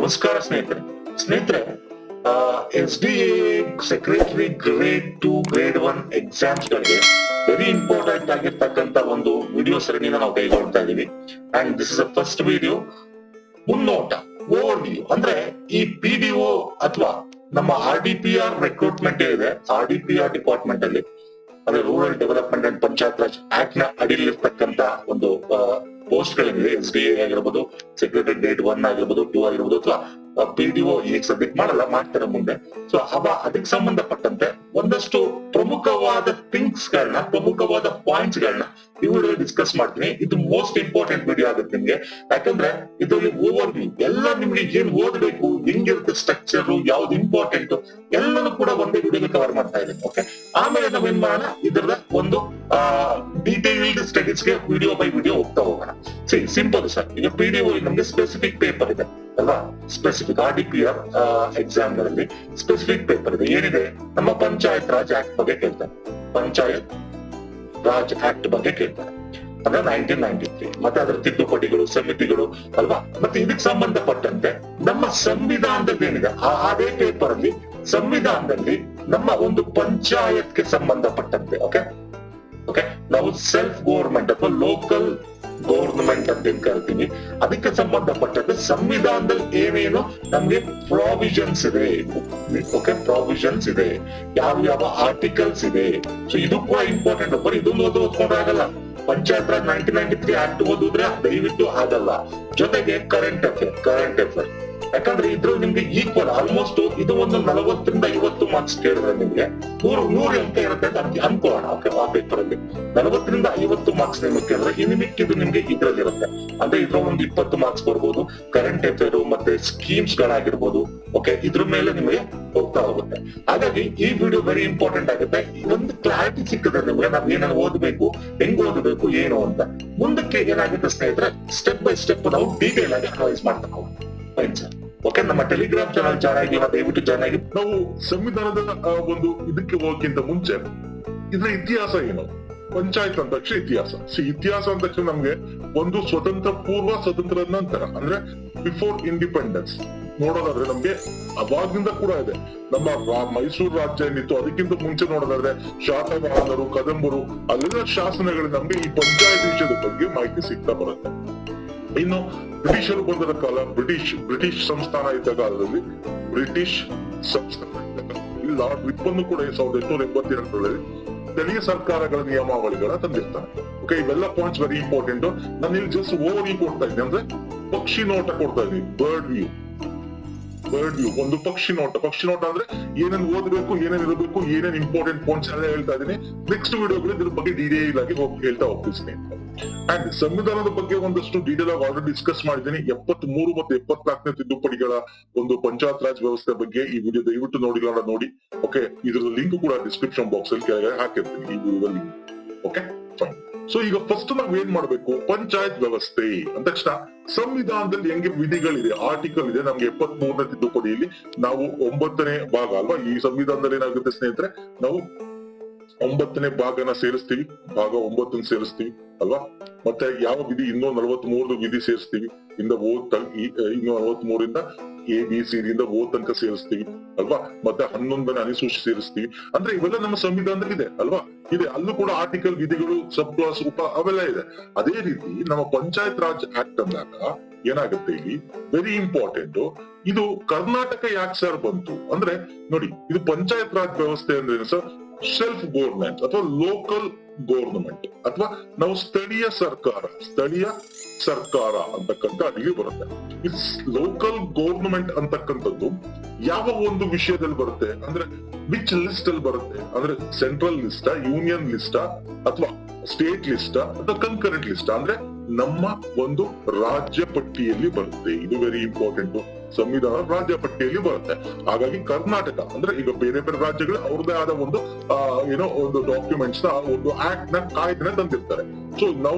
ನಮಸ್ಕಾರ ಸ್ನೇಹಿತರೆ SDA secretary grade 2 grade 1 exams ಗಳಿಗೆ ವೆರಿ ಇಂಪಾರ್ಟೆಂಟ್ ಆಗಿರ್ತಕ್ಕಂತ ಒಂದು ವಿಡಿಯೋ ಸರಣಿನ ನಾವು ಕೈಗೊಳ್ತಾ ಇದೀವಿ. And this is a first video. ಮುನ್ನೋಟ ಓವರ್ ವ್ಯೂ ಅಂದ್ರೆ ಈ PDO ಅಥವಾ ನಮ್ಮ RDPR ರಿಕ್ರೂಟ್ಮೆಂಟ್ ಇದೆ, RDPR ಡಿಪಾರ್ಟ್ಮೆಂಟ್ ಅಲ್ಲಿ ಅಂದ್ರೆ rural development and panchayat raj act ನ ಅಡಿಯಲ್ಲಿರ್ತಕ್ಕಂತ ಒಂದು ಪೋಸ್ಟ್ ಗಳಿವೆ. SDA ಆಗಿರ್ಬೋದು, ಸೆಕ್ರೆಟರಿ ಗ್ರೇಡ್ 1 ಆಗಿರ್ಬೋದು, 2 ಆಗಿರ್ಬೋದು, ಅಥವಾ PDO ಈಗ ಸಬ್ಮಿಟ್ ಮಾಡಲ್ಲ, ಮಾಡ್ತಾರೆ ಮುಂದೆ. ಸೊ ಅದಕ್ಕೆ ಸಂಬಂಧಪಟ್ಟಂತೆ ಒಂದಷ್ಟು ಪ್ರಮುಖವಾದ ಥಿಂಗ್ಸ್ ಗಳನ್ನ, ಪ್ರಮುಖವಾದ ಪಾಯಿಂಟ್ಸ್ ಗಳನ್ನ ಈ ವಿಡಿಯೋ ಡಿಸ್ಕಸ್ ಮಾಡ್ತೀನಿ. ಇದು ಮೋಸ್ಟ್ ಇಂಪಾರ್ಟೆಂಟ್ ವಿಡಿಯೋ ಆಗುತ್ತೆ ನಿಮ್ಗೆ, ಯಾಕಂದ್ರೆ ಇದರಲ್ಲಿ ಓವರ್ ವ್ಯೂ ಎಲ್ಲ ನಿಮ್ಗೆ ಏನ್ ಓದಬೇಕು, ಹೆಂಗಿರುತ್ತೆ ಸ್ಟ್ರಕ್ಚರ್, ಯಾವ್ದು ಇಂಪಾರ್ಟೆಂಟ್ ಎಲ್ಲನೂ ಕೂಡ ಒಂದೇ ವಿಡಿಯೋಗೆ ಕವರ್ ಮಾಡ್ತಾ ಇದ್ದೀನಿ. ಓಕೆ, ಆಮೇಲೆ ನಾವೇನ್ ಮಾಡೋಣ, ಇದರ ಒಂದು ಡೀಟೇಲ್ಡ್ ಸ್ಟಡೀಸ್ಗೆ ವಿಡಿಯೋ ಬೈ ವಿಡಿಯೋ ಹೋಗ್ತಾ ಹೋಗೋಣ. ಸಿಂಪಲ್ ಸರ್, ಈಗ PDO ನಮ್ಗೆ ಸ್ಪೆಸಿಫಿಕ್ ಪೇಪರ್ ಇದೆ ಅಲ್ವಾ, ಸ್ಪೆಸಿಫಿಕ್ RDPR ಎಕ್ಸಾಮ್ ಗಳಲ್ಲಿ ಸ್ಪೆಸಿಫಿಕ್ ಪೇಪರ್ ಇದೆ. ಏನಿದೆ, ನಮ್ಮ ಪಂಚಾಯತ್ ರಾಜ್ ಆಕ್ಟ್ ಬಗ್ಗೆ ಕೇಳ್ತಾರೆ, ಪಂಚಾಯತ್ ರಾಜ್ ಆಕ್ಟ್ ಬಗ್ಗೆ ಕೇಳ್ತಾರೆ ಅಂದ್ರೆ 1993, ಮತ್ತೆ ಅದರ ತಿದ್ದುಪಡಿಗಳು, ಸಮಿತಿಗಳು ಅಲ್ವಾ. ಮತ್ತೆ ಇದಕ್ಕೆ ಸಂಬಂಧಪಟ್ಟಂತೆ ನಮ್ಮ ಸಂವಿಧಾನದಲ್ಲಿ ಏನಿದೆ, ಅದೇ ಪೇಪರ್ ಅಲ್ಲಿ ಸಂವಿಧಾನದಲ್ಲಿ ನಮ್ಮ ಒಂದು ಪಂಚಾಯತ್ಗೆ ಸಂಬಂಧಪಟ್ಟಂತೆ ಓಕೆ ನಾವು ಸೆಲ್ಫ್ ಗವರ್ಮೆಂಟ್ ಅಥವಾ ಲೋಕಲ್ ಗವರ್ನಮೆಂಟ್ ಅಂತ ಏನ್ ಕರಿತೀವಿ, ಅದಕ್ಕೆ ಸಂಬಂಧಪಟ್ಟಂತೆ ಸಂವಿಧಾನದಲ್ಲಿ ಏನೇನು ನಮ್ಗೆ ಪ್ರಾವಿಷನ್ಸ್ ಇದೆ, ಪ್ರಾವಿಷನ್ಸ್ ಇದೆ, ಯಾವ ಆರ್ಟಿಕಲ್ಸ್ ಇದೆ. ಸೊ ಇದು ಕೂಡ ಇಂಪಾರ್ಟೆಂಟ್. ಬರೀ ಇದೊಂದು ಓದ್ಕೊಂಡ್ರೆ ಆಗಲ್ಲ. ಪಂಚಾಯತ್ ರಾಜ್ 1993 ಆಕ್ಟ್ ಓದಿದ್ರೆ ದಯವಿಟ್ಟು ಆಗಲ್ಲ. ಜೊತೆಗೆ ಕರೆಂಟ್ ಅಫೇರ್, ಯಾಕಂದ್ರೆ ಇದ್ರಲ್ಲಿ ನಿಮ್ಗೆ ಈಕ್ವಲ್ ಆಲ್ಮೋಸ್ಟ್ ಇದು ಒಂದು 40 ರಿಂದ 50 ಮಾರ್ಕ್ಸ್ ಕೇಳಿದ್ರೆ ನಿಮ್ಗೆ 100 ಅಂಕ ಇರುತ್ತೆ ಅಂತ ಅನ್ಕೋಣ. ಆ ಪೇಪರ್ ಅಲ್ಲಿ 40 ರಿಂದ 50 ಮಾರ್ಕ್ಸ್ ನಿಮ್ಗೆ ಕೇಳಿದ್ರೆ ಇದು ನಿಮ್ಗೆ ಇದ್ರಲ್ಲಿ ಇರುತ್ತೆ. ಅಂದ್ರೆ ಇದ್ರ ಒಂದು 20 ಮಾರ್ಕ್ಸ್ ಬರ್ಬೋದು. ಕರೆಂಟ್ ಅಫೇರ್ ಮತ್ತೆ ಸ್ಕೀಮ್ಸ್ ಗಳಾಗಿರ್ಬೋದು. ಓಕೆ, ಇದ್ರ ಮೇಲೆ ನಿಮಗೆ ಹೋಗ್ತಾ ಹೋಗುತ್ತೆ. ಹಾಗಾಗಿ ಈ ವಿಡಿಯೋ ವೆರಿ ಇಂಪಾರ್ಟೆಂಟ್ ಆಗುತ್ತೆ. ಒಂದು ಕ್ಲಾರಿಟಿ ಸಿಕ್ಕಿದ್ರೆ ನಿಮ್ಗೆ ನಾವ್ ಏನಾದ್ರು ಓದಬೇಕು, ಹೆಂಗ್ ಓದಬೇಕು, ಏನು ಅಂತ. ಮುಂದಕ್ಕೆ ಏನಾಗುತ್ತೆ ಸ್ನೇಹಿತರೆ, ಸ್ಟೆಪ್ ಬೈ ಸ್ಟೆಪ್ ನಾವು ಡೀಟೇಲ್ ಆಗಿ ಅನಲೈಸ್ ಮಾಡ್ತಾ ಹೋಗೋಣ. ಓಕೆ, ನಮ್ಮ ಟೆಲಿಗ್ರಾಮ್ ಚಾನಲ್ ಜಾಯ್ನ್ ಆಗಿ, ದಯವಿಟ್ಟು ಜಾಯ್ನ್ ಆಗಿ. ನಾವು ಸಂವಿಧಾನದ ಒಂದು ಇದಕ್ಕೆ ಹೋಗೋಕ್ಕಿಂತ ಮುಂಚೆ ಇದರ ಇತಿಹಾಸ ಏನು, ಪಂಚಾಯತ್ ಅಂದ ತಕ್ಷಣ ಇತಿಹಾಸ ಅಂದ ತಕ್ಷಣ ನಮ್ಗೆ ಒಂದು ಸ್ವತಂತ್ರ ಪೂರ್ವ, ಸ್ವತಂತ್ರ ನಂತರ ಅಂದ್ರೆ ಬಿಫೋರ್ ಇಂಡಿಪೆಂಡೆನ್ಸ್ ನೋಡೋದಾದ್ರೆ ನಮ್ಗೆ ಅವಾಗಿಂದ ಕೂಡ ಇದೆ. ನಮ್ಮ ಮೈಸೂರು ರಾಜ್ಯ ಏನಿತ್ತು ಅದಕ್ಕಿಂತ ಮುಂಚೆ ನೋಡೋದಾದ್ರೆ ಶಾತವಾಹನರು, ಕದಂಬರು, ಅಲ್ಲೆಲ್ಲ ಶಾಸನಗಳು ನಮ್ಗೆ ಈ ಪಂಚಾಯತ್ ವಿಷಯದ ಬಗ್ಗೆ ಮಾಹಿತಿ ಸಿಗ್ತಾ ಬರುತ್ತೆ. ಇನ್ನು ಬ್ರಿಟಿಷರು ಬಂದ ಕಾಲ, ಬ್ರಿಟಿಷ್ ಸಂಸ್ಥಾನ ಇದ್ದ ಕಾಲದಲ್ಲಿ, ಬ್ರಿಟಿಷ್ ಸಂಸ್ಥಾನ ಇದ್ದ ಕಾಲದಲ್ಲಿ ಲಾರ್ಡ್ ರಿಪ್ಪನ್ ಕೂಡ 1882ರಲ್ಲಿ ಸ್ಥಳೀಯ ಸರ್ಕಾರಗಳ ನಿಯಮಾವಳಿಗಳ ತಂದಿರ್ತಾನೆ. ಓಕೆ, ಇವೆಲ್ಲ ಪಾಯಿಂಟ್ಸ್ ವೆರಿ ಇಂಪಾರ್ಟೆಂಟ್. ನಾನು ಇಲ್ಲಿ ಜಸ್ಟ್ ಓವರ್ ವ್ಯೂ ಕೊಡ್ತಾ ಇದ್ದೀನಿ, ಅಂದ್ರೆ ಪಕ್ಷಿ ನೋಟ ಕೊಡ್ತಾ ಇದ್ದೀನಿ. ಬರ್ಡ್ ವ್ಯೂ ಒಂದು ಪಕ್ಷಿ ನೋಟ ಅಂದ್ರೆ ಏನೇನ್ ಓದಬೇಕು, ಏನೇನ್ ಇರಬೇಕು, ಏನೇನ್ ಇಂಪಾರ್ಟೆಂಟ್ ಪಾಯಿಂಟ್ಸ್ ಎಲ್ಲ ಹೇಳ್ತಾ ಇದೀನಿ. ನೆಕ್ಸ್ಟ್ ವಿಡಿಯೋಗಳು ಇದ್ರ ಬಗ್ಗೆ ಡೀಟೇಲ್ ಆಗಿ ಹೇಳ್ತಾ ಹೋಗ್ತೀನಿ. ಅಂಡ್ ಸಂವಿಧಾನದ ಬಗ್ಗೆ ಒಂದಷ್ಟು ಡೀಟೇಲ್ ಆಗಿ ಆಲ್ರೆಡಿ ಡಿಸ್ಕಸ್ ಮಾಡಿದ್ದೀನಿ. 73 ಮತ್ತು 74ನೇ ತಿದ್ದುಪಡಿಗಳ ಒಂದು ಪಂಚಾಯತ್ ರಾಜ್ ವ್ಯವಸ್ಥೆ ಬಗ್ಗೆ ಈ ವಿಡಿಯೋ ದಯವಿಟ್ಟು ನೋಡಿ. ಓಕೆ, ಇದ್ರ ಲಿಂಕ್ ಕೂಡ ಡಿಸ್ಕ್ರಿಪ್ಷನ್ ಬಾಕ್ಸ್ ಅಲ್ಲಿ ಕೆಳಗೆ ಹಾಕಿರ್ತೀನಿ, ಈ ವಿಡಿಯೋದ ಲಿಂಕ್. Okay, fine. ಸೊ ಈಗ ಫಸ್ಟ್ ನಾವ್ ಏನ್ ಮಾಡ್ಬೇಕು, ಪಂಚಾಯತ್ ವ್ಯವಸ್ಥೆ ಅಂದ ತಕ್ಷಣ ಸಂವಿಧಾನದಲ್ಲಿ ಹೆಂಗೆ ವಿಧಿಗಳಿದೆ, ಆರ್ಟಿಕಲ್ ಇದೆ. ನಮ್ಗೆ 73ನೇ ತಿದ್ದುಪಡಿಯಲ್ಲಿ ನಾವು 9ನೇ ಭಾಗ ಅಲ್ವಾ, ಈ ಸಂವಿಧಾನದಲ್ಲಿ ಏನಾಗುತ್ತೆ ಸ್ನೇಹಿತರೆ, ನಾವು 9ನೇ ಭಾಗನ ಸೇರಿಸ್ತೀವಿ, ಭಾಗ 9 ಸೇರಿಸ್ತೀವಿ ಅಲ್ವಾ. ಮತ್ತೆ ಯಾವ ವಿಧಿ, ಇನ್ನೂ 43 ವಿಧಿ ಸೇರಿಸ್ತೀವಿ. ಇನ್ನೂ 43ರಿಂದ ABCD ಓ ತನಕ ಸೇರಿಸ್ತೀವಿ ಅಲ್ವಾ. ಮತ್ತೆ 11ನೇ ಅನುಸೂಚಿ ಸೇರಿಸ್ತೀವಿ. ಅಂದ್ರೆ ಇವೆಲ್ಲ ನಮ್ಮ ಸಂವಿಧಾನದಲ್ಲಿ ಇದೆ ಅಲ್ವಾ. ಇದೆ, ಅಲ್ಲೂ ಕೂಡ ಆರ್ಟಿಕಲ್, ವಿಧಿಗಳು, ಸಬ್ ಕ್ಲಾಸ್, ಅವೆಲ್ಲ ಇದೆ. ಅದೇ ರೀತಿ ನಮ್ಮ ಪಂಚಾಯತ್ ರಾಜ್ ಆಕ್ಟ್ ಅಂದಾಗ ಏನಾಗುತ್ತೆ, ಇಲ್ಲಿ ವೆರಿ ಇಂಪಾರ್ಟೆಂಟ್. ಇದು ಕರ್ನಾಟಕ ಯಾಕೆ ಸರ್ ಬಂತು ಅಂದ್ರೆ, ನೋಡಿ, ಇದು ಪಂಚಾಯತ್ ರಾಜ್ ವ್ಯವಸ್ಥೆ ಅಂದ್ರೆ ಸರ್ ಸೆಲ್ಫ್ ಗವರ್ಮೆಂಟ್ ಅಥವಾ ಲೋಕಲ್ ಗವರ್ನಮೆಂಟ್ ಅಥವಾ ನಾವು ಸ್ಥಳೀಯ ಸರ್ಕಾರ ಅಂತಕ್ಕಂಥ ಅಡಿಗೆ ಬರುತ್ತೆ. ಈ ಲೋಕಲ್ ಗವರ್ನಮೆಂಟ್ ಅಂತಕ್ಕಂಥದ್ದು ಯಾವ ಒಂದು ವಿಷಯದಲ್ಲಿ ಬರುತ್ತೆ ಅಂದ್ರೆ, ವಿಚ್ ಲಿಸ್ಟ್ ಅಲ್ಲಿ ಬರುತ್ತೆ ಅಂದ್ರೆ, ಸೆಂಟ್ರಲ್ ಲಿಸ್ಟ್, ಯೂನಿಯನ್ ಲಿಸ್ಟ್, ಅಥವಾ ಸ್ಟೇಟ್ ಲಿಸ್ಟ್, ಅಥವಾ ಕನ್ಕರೆಂಟ್ ಲಿಸ್ಟ್ ಅಂದ್ರೆ ನಮ್ಮ ಒಂದು ರಾಜ್ಯ ಪಟ್ಟಿಯಲ್ಲಿ ಬರುತ್ತೆ. ಇದು ವೆರಿ ಇಂಪಾರ್ಟೆಂಟ್. ಸಂವಿಧಾನ ರಾಜ್ಯ ಪಟ್ಟಿಯಲ್ಲಿ ಬರುತ್ತೆ. ಹಾಗಾಗಿ ಕರ್ನಾಟಕ ಅಂದ್ರೆ ಈಗ ಬೇರೆ ರಾಜ್ಯಗಳು ಅವ್ರದೇ ಆದ ಒಂದು ಒಂದು ಡಾಕ್ಯುಮೆಂಟ್ಸ್ ನ, ಒಂದು ಆಕ್ಟ್ ನ, ಕಾಯ್ದೆನ ತಂದಿರ್ತಾರೆ. ಸೊ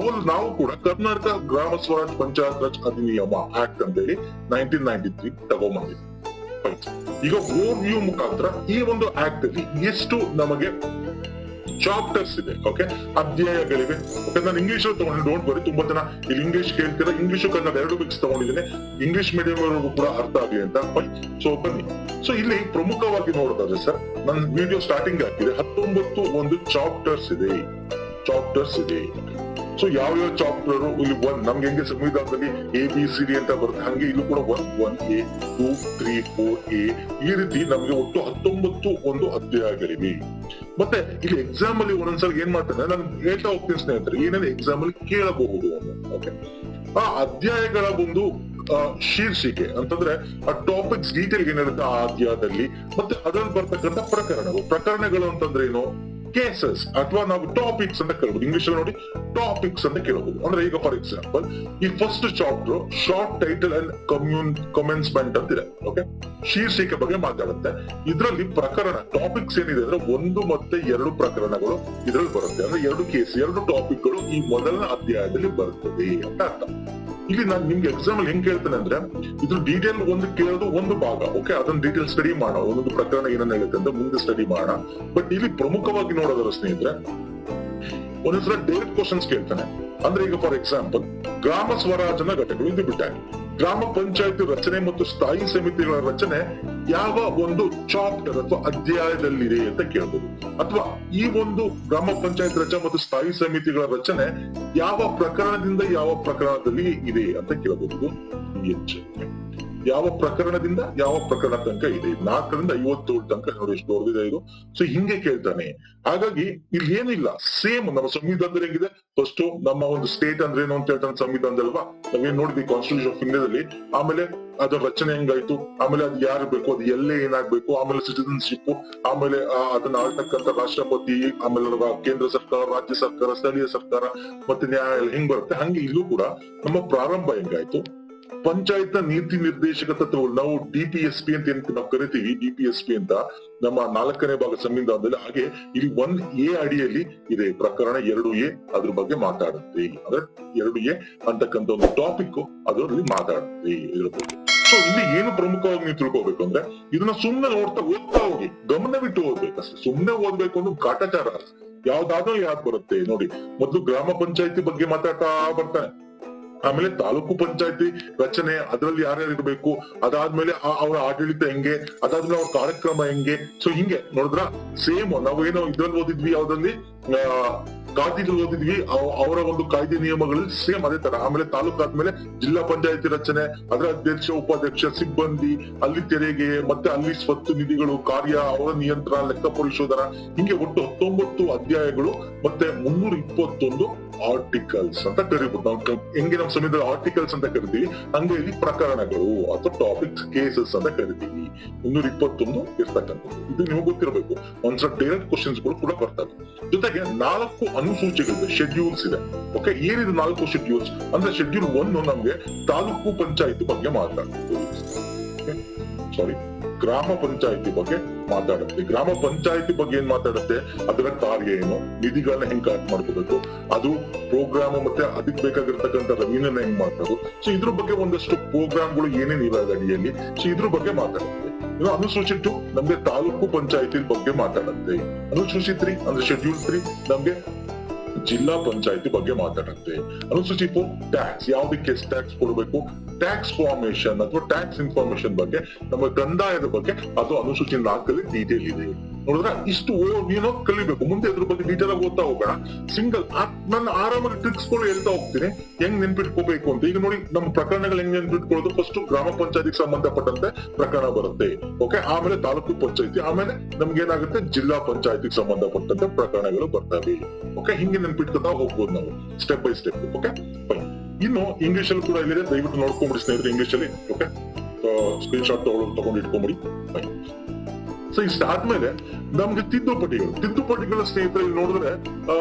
ನಾವು ಕೂಡ ಕರ್ನಾಟಕ ಗ್ರಾಮ ಸ್ವರಾಜ್ ಪಂಚಾಯತ್ ರಾಜ್ ಅಧಿನಿಯಮ ಆಕ್ಟ್ ಅಂತ ಹೇಳಿ 1993 ತಗೊಂಡ್ಬಂದಿದ್ವಿ. ಈಗ ಓವರ್ ವ್ಯೂ ಮುಖಾಂತರ ಈ ಒಂದು ಆಕ್ಟ್ ಅಲ್ಲಿ ಎಷ್ಟು ನಮಗೆ ಚಾಪ್ಟರ್ಸ್ ಇದೆ. ಓಕೆ, ಅಧ್ಯಾಯಗಳಿವೆ. ಓಕೆ, ನಾನು ಇಂಗ್ಲಿಷ್ ತಗೊಂಡು ಡೋಂಟ್ ಬರಿ, ತುಂಬಾ ಜನ ಇಲ್ಲಿ ಇಂಗ್ಲಿಷ್ ಕೇಳ್ತೀರಾ, ಇಂಗ್ಲಿಷ್ ಕನ್ನಡ ಎರಡು ಮಿಕ್ಸ್ ತಗೊಂಡಿದ್ದೇನೆ, ಇಂಗ್ಲಿಷ್ ಮೀಡಿಯಂ ಕೂಡ ಅರ್ಥ ಆಗಲಿ ಅಂತ. ಸೊ ಬನ್ನಿ. ಸೊ ಇಲ್ಲಿ ಪ್ರಮುಖವಾಗಿ ನೋಡೋದಾದ್ರೆ ಸರ್, ನನ್ನ ವಿಡಿಯೋ ಸ್ಟಾರ್ಟಿಂಗ್ ಹಾಕಿದೆ 19 ಒಂದು ಚಾಪ್ಟರ್ಸ್ ಇದೆ. ಸೊ ಯಾವ ಚಾಪ್ಟರ್ ಇಲ್ಲಿ 1 ನಮ್ಗೆ ಹೆಂಗೆ ಸಂವಿಧಾನದಲ್ಲಿ ABCD ಅಂತ ಬರುತ್ತೆ, ಹಂಗೆ ಇಲ್ಲೂ ಕೂಡ 1A 2 3 4A ಈ ರೀತಿ ನಮ್ಗೆ ಒಟ್ಟು 19 ಒಂದು ಅಧ್ಯಾಯಗಳಿವೆ. ಮತ್ತೆ ಇಲ್ಲಿ ಎಕ್ಸಾಮ್ ಅಲ್ಲಿ ಒಂದೊಂದ್ಸಲ ಏನ್ ಮಾಡ್ತಾನೆ, ನಾನು ಹೇಳ್ತಾ ಹೋಗ್ತೀನಿ ಸ್ನೇಹಿತರೆ, ಏನೇನು ಎಕ್ಸಾಮ್ ಅಲ್ಲಿ ಕೇಳಬಹುದು. ಓಕೆ, ಆ ಅಧ್ಯಾಯಗಳ ಒಂದು ಶೀರ್ಷಿಕೆ ಅಂತಂದ್ರೆ ಆ ಟಾಪಿಕ್ಸ್ ಡೀಟೇಲ್ ಏನಿರುತ್ತೆ ಆ ಅಧ್ಯಾಯದಲ್ಲಿ, ಮತ್ತೆ ಅದ್ರಲ್ಲಿ ಬರ್ತಕ್ಕಂಥ ಪ್ರಕರಣಗಳು ಅಂತಂದ್ರೆ ಏನು, ಕೇಸಸ್ ಅಥವಾ ನಾವು ಟಾಪಿಕ್ಸ್ ಅಂತ ಕೇಳಬಹುದು. ಇಂಗ್ಲಿಷ್ ಅಲ್ಲಿ ನೋಡಿ ಟಾಪಿಕ್ಸ್ ಅಂತ ಕೇಳಬಹುದು. ಅಂದ್ರೆ ಈಗ ಫಾರ್ ಎಕ್ಸಾಂಪಲ್ ಈ first chapter short title and commencement ಅಂತ ಇದೆ. ಓಕೆ, ಶೀರ್ಷಿಕೆ ಬಗ್ಗೆ ಮಾತಾಡುತ್ತೆ. ಇದರಲ್ಲಿ ಪ್ರಕರಣ ಟಾಪಿಕ್ಸ್ ಏನಿದೆ ಅಂದ್ರೆ 1 ಮತ್ತೆ 2 ಪ್ರಕರಣಗಳು ಇದ್ರಲ್ಲಿ ಬರುತ್ತೆ. ಅಂದ್ರೆ 2 ಕೇಸ್, 2 ಟಾಪಿಕ್ಗಳು ಈ ಮೊದಲನೇ ಅಧ್ಯಾಯದಲ್ಲಿ ಬರ್ತದೆ ಅಂತ ಅರ್ಥ. ಇಲ್ಲಿ ನಾನು ನಿಮ್ಗೆ ಎಕ್ಸಾಮ್ ಅಲ್ಲಿ ಹೆಂಗ್ ಕೇಳ್ತೇನೆ ಅಂದ್ರೆ, ಇದ್ರ ಡೀಟೇಲ್ ಒಂದು ಕೇಳೋದು ಒಂದು ಭಾಗ. ಓಕೆ, ಅದನ್ನ ಡೀಟೇಲ್ ಸ್ಟಡಿ ಮಾಡೋಣ, ಒಂದೊಂದು ಪ್ರಕರಣ ಏನನ್ನ ಹೇಳುತ್ತೆ ಅಂತ ಮುಂದೆ ಸ್ಟಡಿ ಮಾಡೋಣ. ಬಟ್ ಇಲ್ಲಿ ಪ್ರಮುಖವಾಗಿ ನೋಡೋದ್ರ ಸ್ನೇಹಿತರೆ, ಒಂದೊಂದ್ಸಲ ಡೈರೆಕ್ಟ್ ಕ್ವಶನ್ಸ್ ಕೇಳ್ತಾನೆ. ಅಂದ್ರೆ ಈಗ ಫಾರ್ ಎಕ್ಸಾಂಪಲ್ ಗ್ರಾಮ ಸ್ವರಾಜನ ಘಟಕಗಳು ಇದು ಬಿಟ್ಟಾಗಿ ಗ್ರಾಮ ಪಂಚಾಯತಿ ರಚನೆ ಮತ್ತು ಸ್ಥಾಯಿ ಸಮಿತಿಗಳ ರಚನೆ ಯಾವ ಒಂದು ಚಾಪ್ಟರ್ ಅಥವಾ ಅಧ್ಯಾಯದಲ್ಲಿದೆ ಅಂತ ಕೇಳಬಹುದು. ಅಥವಾ ಈ ಒಂದು ಗ್ರಾಮ ಪಂಚಾಯತ್ ರಚನೆ ಮತ್ತು ಸ್ಥಾಯಿ ಸಮಿತಿಗಳ ರಚನೆ ಯಾವ ಪ್ರಕರಣದಿಂದ ಯಾವ ಪ್ರಕರಣದಲ್ಲಿ ಇದೆ ಅಂತ ಕೇಳಬಹುದು. ಯಾವ ಪ್ರಕರಣದಿಂದ ಯಾವ ಪ್ರಕರಣ ತನಕ ಇದೆ, 4 ರಿಂದ 57 ತನಕ ನೋಡಿ ಎಷ್ಟು ಓದಿದೆ ಇದು. ಸೊ ಹಿಂಗೆ ಕೇಳ್ತಾನೆ. ಹಾಗಾಗಿ ಇಲ್ಲಿ ಏನಿಲ್ಲ, ಸೇಮ್ ನಮ್ಮ ಸಂವಿಧಾನದಲ್ಲಿ ಹೆಂಗಿದೆ, ಫಸ್ಟ್ ನಮ್ಮ ಒಂದು ಸ್ಟೇಟ್ ಅಂದ್ರೆ ಏನು ಅಂತ ಹೇಳ್ತಾನೆ ಸಂವಿಧಾನದಲ್ವಾ, ನಾವೇನ್ ನೋಡಿದ್ವಿ ಕಾನ್ಸ್ಟಿಟ್ಯೂಷನ್ ಆಫ್ ಇಂಡಿಯಾದಲ್ಲಿ. ಆಮೇಲೆ ಅದರ ರಚನೆ ಹೆಂಗಾಯ್ತು, ಆಮೇಲೆ ಅದು ಯಾರು ಬೇಕು, ಅದು ಎಲ್ಲೇ ಏನಾಗ್ಬೇಕು, ಆಮೇಲೆ ಸಿಟಿಸನ್ಶಿಪ್, ಆಮೇಲೆ ಅದನ್ನ ಆಳ್ತಕ್ಕಂಥ ರಾಷ್ಟ್ರಪತಿ, ಆಮೇಲೆ ಕೇಂದ್ರ ಸರ್ಕಾರ, ರಾಜ್ಯ ಸರ್ಕಾರ, ಸ್ಥಳೀಯ ಸರ್ಕಾರ, ಮತ್ತೆ ನ್ಯಾಯಾಲಯ ಹೆಂಗ್ ಬರುತ್ತೆ, ಹಂಗೆ ಇಲ್ಲೂ ಕೂಡ ನಮ್ಮ ಪ್ರಾರಂಭ ಹೆಂಗಾಯ್ತು, ಪಂಚಾಯತ್ ನೀತಿ ನಿರ್ದೇಶಕ ತತ್ವಗಳು ನಾವು DPSP ಅಂತ ಏನ್ ನಾವು ಕರಿತೀವಿ, DPSP ಅಂತ ನಮ್ಮ 4ನೇ ಭಾಗ ಸಂವಿಧಾನದಲ್ಲಿ. ಹಾಗೆ ಇಲ್ಲಿ 1A ಅಡಿಯಲ್ಲಿ ಇದೆ ಪ್ರಕರಣ 2A, ಅದ್ರ ಬಗ್ಗೆ ಮಾತಾಡುತ್ತೆ. ಅಂದ್ರೆ 2A ಅಂತಕ್ಕಂಥ ಒಂದು ಟಾಪಿಕ್ ಅದರಲ್ಲಿ ಮಾತಾಡುತ್ತೆ ಇದ್ರ ಬಗ್ಗೆ. ಸೊ ಇಲ್ಲಿ ಏನು ಪ್ರಮುಖವಾಗಿ ನೀವು ತಿಳ್ಕೊಬೇಕು ಅಂದ್ರೆ, ಇದನ್ನ ಸುಮ್ನೆ ಓದ್ತಾ ಹೋಗಿ, ಗಮನವಿಟ್ಟು ಓದ್ಬೇಕಷ್ಟೇ. ಸುಮ್ನೆ ಓದ್ಬೇಕು ಅನ್ನೋ ಕಾಟಾಚಾರ ಯಾವ್ದಾದ್ರೂ ಯಾವ್ದು ಬರುತ್ತೆ ನೋಡಿ. ಮೊದಲು ಗ್ರಾಮ ಪಂಚಾಯತಿ ಬಗ್ಗೆ ಮಾತಾಡ್ತಾ ಬರ್ತಾನೆ, ಆಮೇಲೆ ತಾಲೂಕು ಪಂಚಾಯತಿ ರಚನೆ, ಅದರಲ್ಲಿ ಯಾರ್ಯಾರು ಇರ್ಬೇಕು, ಅದಾದ್ಮೇಲೆ ಅವರ ಆಡಳಿತ ಹೆಂಗೆ, ಅದಾದ್ಮೇಲೆ ಅವ್ರ ಕಾರ್ಯಕ್ರಮ ಹೆಂಗೆ. ಸೊ ಹಿಂಗೆ ನೋಡಿದ್ರ ಸೇಮ್ ನಾವೇನೋ ಇದ್ರಲ್ಲಿ ಓದಿದ್ವಿ, ಯಾವ್ದ್ರಲ್ಲಿ ಕಾಯ್ದೆಗಳು ಓದಿದ್ವಿ, ಅವರ ಒಂದು ಕಾಯ್ದೆ ನಿಯಮಗಳಲ್ಲಿ ಸೇಮ್ ಅದೇ ತರ. ಆಮೇಲೆ ತಾಲೂಕು ಆದ್ಮೇಲೆ ಜಿಲ್ಲಾ ಪಂಚಾಯತಿ ರಚನೆ, ಅದರ ಅಧ್ಯಕ್ಷ, ಉಪಾಧ್ಯಕ್ಷ, ಸಿಬ್ಬಂದಿ, ಅಲ್ಲಿ ತೆರಿಗೆ, ಮತ್ತೆ ಅಲ್ಲಿ ಸ್ವತ್ತು ನಿಧಿಗಳು, ಕಾರ್ಯ, ಅವರ ನಿಯಂತ್ರಣ, ಲೆಕ್ಕ ಪರಿಶೋಧನಾ, ಹಿಂಗೆ ಒಟ್ಟು 19 ಅಧ್ಯಾಯಗಳು ಮತ್ತೆ 321 ಆರ್ಟಿಕಲ್ಸ್ ಅಂತ ಕರಿಬಹುದು. ನಾವು ಹೆಂಗೆ ನಮ್ಮ ಸಂವಿಧಾನ ಆರ್ಟಿಕಲ್ಸ್ ಅಂತ ಕರಿತೀವಿ, ಹಂಗೆ ಇಲ್ಲಿ ಪ್ರಕರಣಗಳು ಅಥವಾ ಟಾಪಿಕ್ಸ್, ಕೇಸಸ್ ಅಂತ ಕರಿತೀವಿ. 321 ಇರ್ತಕ್ಕಂಥದ್ದು. ಇದು ನಿಮಗೆ ಗೊತ್ತಿರಬೇಕು. ಒಂದ್ಸಲ ಡೈರೆಕ್ಟ್ ಕ್ವಶನ್ಸ್ ಗಳು ಕೂಡ ಬರ್ತವೆ. ಜೊತೆಗೆ 4 ಅನುಸೂಚಿಗಳಿದೆ, ಶೆಡ್ಯೂಲ್ಸ್ ಇದೆ. ಓಕೆ, ಏನಿದೆ 4 ಶೆಡ್ಯೂಲ್ಸ್ ಅಂದ್ರೆ, ಶೆಡ್ಯೂಲ್ 1 ನಮ್ಗೆ ತಾಲೂಕು ಪಂಚಾಯತಿ ಬಗ್ಗೆ ಮಾತಾಡ್ತೀವಿ. ಸಾರಿ, ಗ್ರಾಮ ಪಂಚಾಯತಿ ಬಗ್ಗೆ ಮಾತಾಡುತ್ತೆ. ಗ್ರಾಮ ಪಂಚಾಯತಿ ಬಗ್ಗೆ ಏನ್ ಮಾತಾಡುತ್ತೆ, ಅದರ ಕಾರ್ಯ ಏನು, ನಿಧಿಗಳನ್ನ ಹೆಂಗ್ ಕಲೆಕ್ಟ್ ಮಾಡ್ಕೋಬೇಕು, ಅದು ಪ್ರೋಗ್ರಾಮ್, ಮತ್ತೆ ಅದಕ್ಕೆ ಬೇಕಾಗಿರ್ತಕ್ಕಂಥ ರೆವಿನ್ಯೂನ ಹೆಂಗ್ ಮಾಡ್ತಾರೆ. ಸೊ ಇದ್ರ ಬಗ್ಗೆ ಒಂದಷ್ಟು ಪ್ರೋಗ್ರಾಮ್ಗಳು ಏನೇನ್ ಇವೆ ಅಡಿಯಲ್ಲಿ, ಸೊ ಇದ್ರ ಬಗ್ಗೆ ಮಾತಾಡುತ್ತೆ. ಇನ್ನು ಅನುಸೂಚಿ 2 ನಮ್ಗೆ ತಾಲೂಕು ಪಂಚಾಯತಿ ಬಗ್ಗೆ ಮಾತಾಡುತ್ತೆ. ಅನುಸೂಚಿ 3 ಅಂದ್ರೆ ಶೆಡ್ಯೂಲ್ 3 ನಮ್ಗೆ ಜಿಲ್ಲಾ ಪಂಚಾಯತಿ ಬಗ್ಗೆ ಮಾತಾಡುತ್ತೆ. ಅನುಸೂಚಿ 4 ಟ್ಯಾಕ್ಸ್, ಯಾವ್ದಕ್ಕೆ ಟ್ಯಾಕ್ಸ್ ಕೊಡಬೇಕು, ಟ್ಯಾಕ್ಸ್ ಫಾರ್ಮೇಶನ್ ಅಥವಾ ಟ್ಯಾಕ್ಸ್ ಇನ್ಫಾರ್ಮೇಶನ್ ಬಗ್ಗೆ, ನಮ್ಮ ಕಂದಾಯದ ಬಗ್ಗೆ ಅದು ಅನುಸೂಚಿ 4 ಡೀಟೇಲ್ ಇದೆ. ನೋಡಿದ್ರ ಇಷ್ಟು ನೀನು ಕಲಿಬೇಕು. ಮುಂದೆ ಅದ್ರ ಬಗ್ಗೆ ಡೀಟೇಲ್ ಆಗಿ ಓದ್ತಾ ಹೋಗೋಣ. ಸಿಂಗಲ್ ನನ್ನ ಆರಾಮಾಗಿ ಟ್ರಿಕ್ಸ್ ಗಳು ಹೇಳ್ತಾ ಹೋಗ್ತೀನಿ, ಹೆಂಗ್ ನೆನ್ಪಿಟ್ಕೋಬೇಕು ಅಂತ. ಈಗ ನೋಡಿ ನಮ್ಮ ಪ್ರಕರಣಗಳು ಹೆಂಗ್ ನೆನ್ಪಿಟ್ಕೊಳ್ಳೋದು, ಫಸ್ಟ್ ಗ್ರಾಮ ಪಂಚಾಯತಿಗೆ ಸಂಬಂಧಪಟ್ಟಂತೆ ಪ್ರಕರಣ ಬರುತ್ತೆ. ಓಕೆ, ಆಮೇಲೆ ತಾಲೂಕು ಪಂಚಾಯತಿ, ಆಮೇಲೆ ನಮ್ಗೆ ಏನಾಗುತ್ತೆ ಜಿಲ್ಲಾ ಪಂಚಾಯತಿಗೆ ಸಂಬಂಧಪಟ್ಟಂತೆ ಪ್ರಕರಣಗಳು ಬರ್ತವೆ. ಓಕೆ, ಹಿಂಗೆ ನೆನ್ಪಿಟ್ಕೊತಾ ಹೋಗ್ಬೋದು ನಾವು ಸ್ಟೆಪ್ ಬೈ ಸ್ಟೆಪ್. ಓಕೆ, ಇನ್ನು ಇಂಗ್ಲಿಷ್ ಅಲ್ಲಿ ಕೂಡ ಇಲ್ಲಿದೆ, ದಯವಿಟ್ಟು ನೋಡ್ಕೊಂಬಿಡಿ ಸ್ನೇಹಿತರೆ ಇಂಗ್ಲಿಷ್ ಅಲ್ಲಿ. ಓಕೆ, ಸ್ಕ್ರೀನ್ ಶಾಟ್ ತಗೊಂಡು ಇಟ್ಕೊಂಬಿಡಿ. ಸೊ ಇಷ್ಟಾದ್ಮೇಲೆ ನಮ್ಗೆ ತಿದ್ದುಪಡಿಗಳ ಸ್ನೇಹಿತರೆ ನೋಡಿದ್ರೆ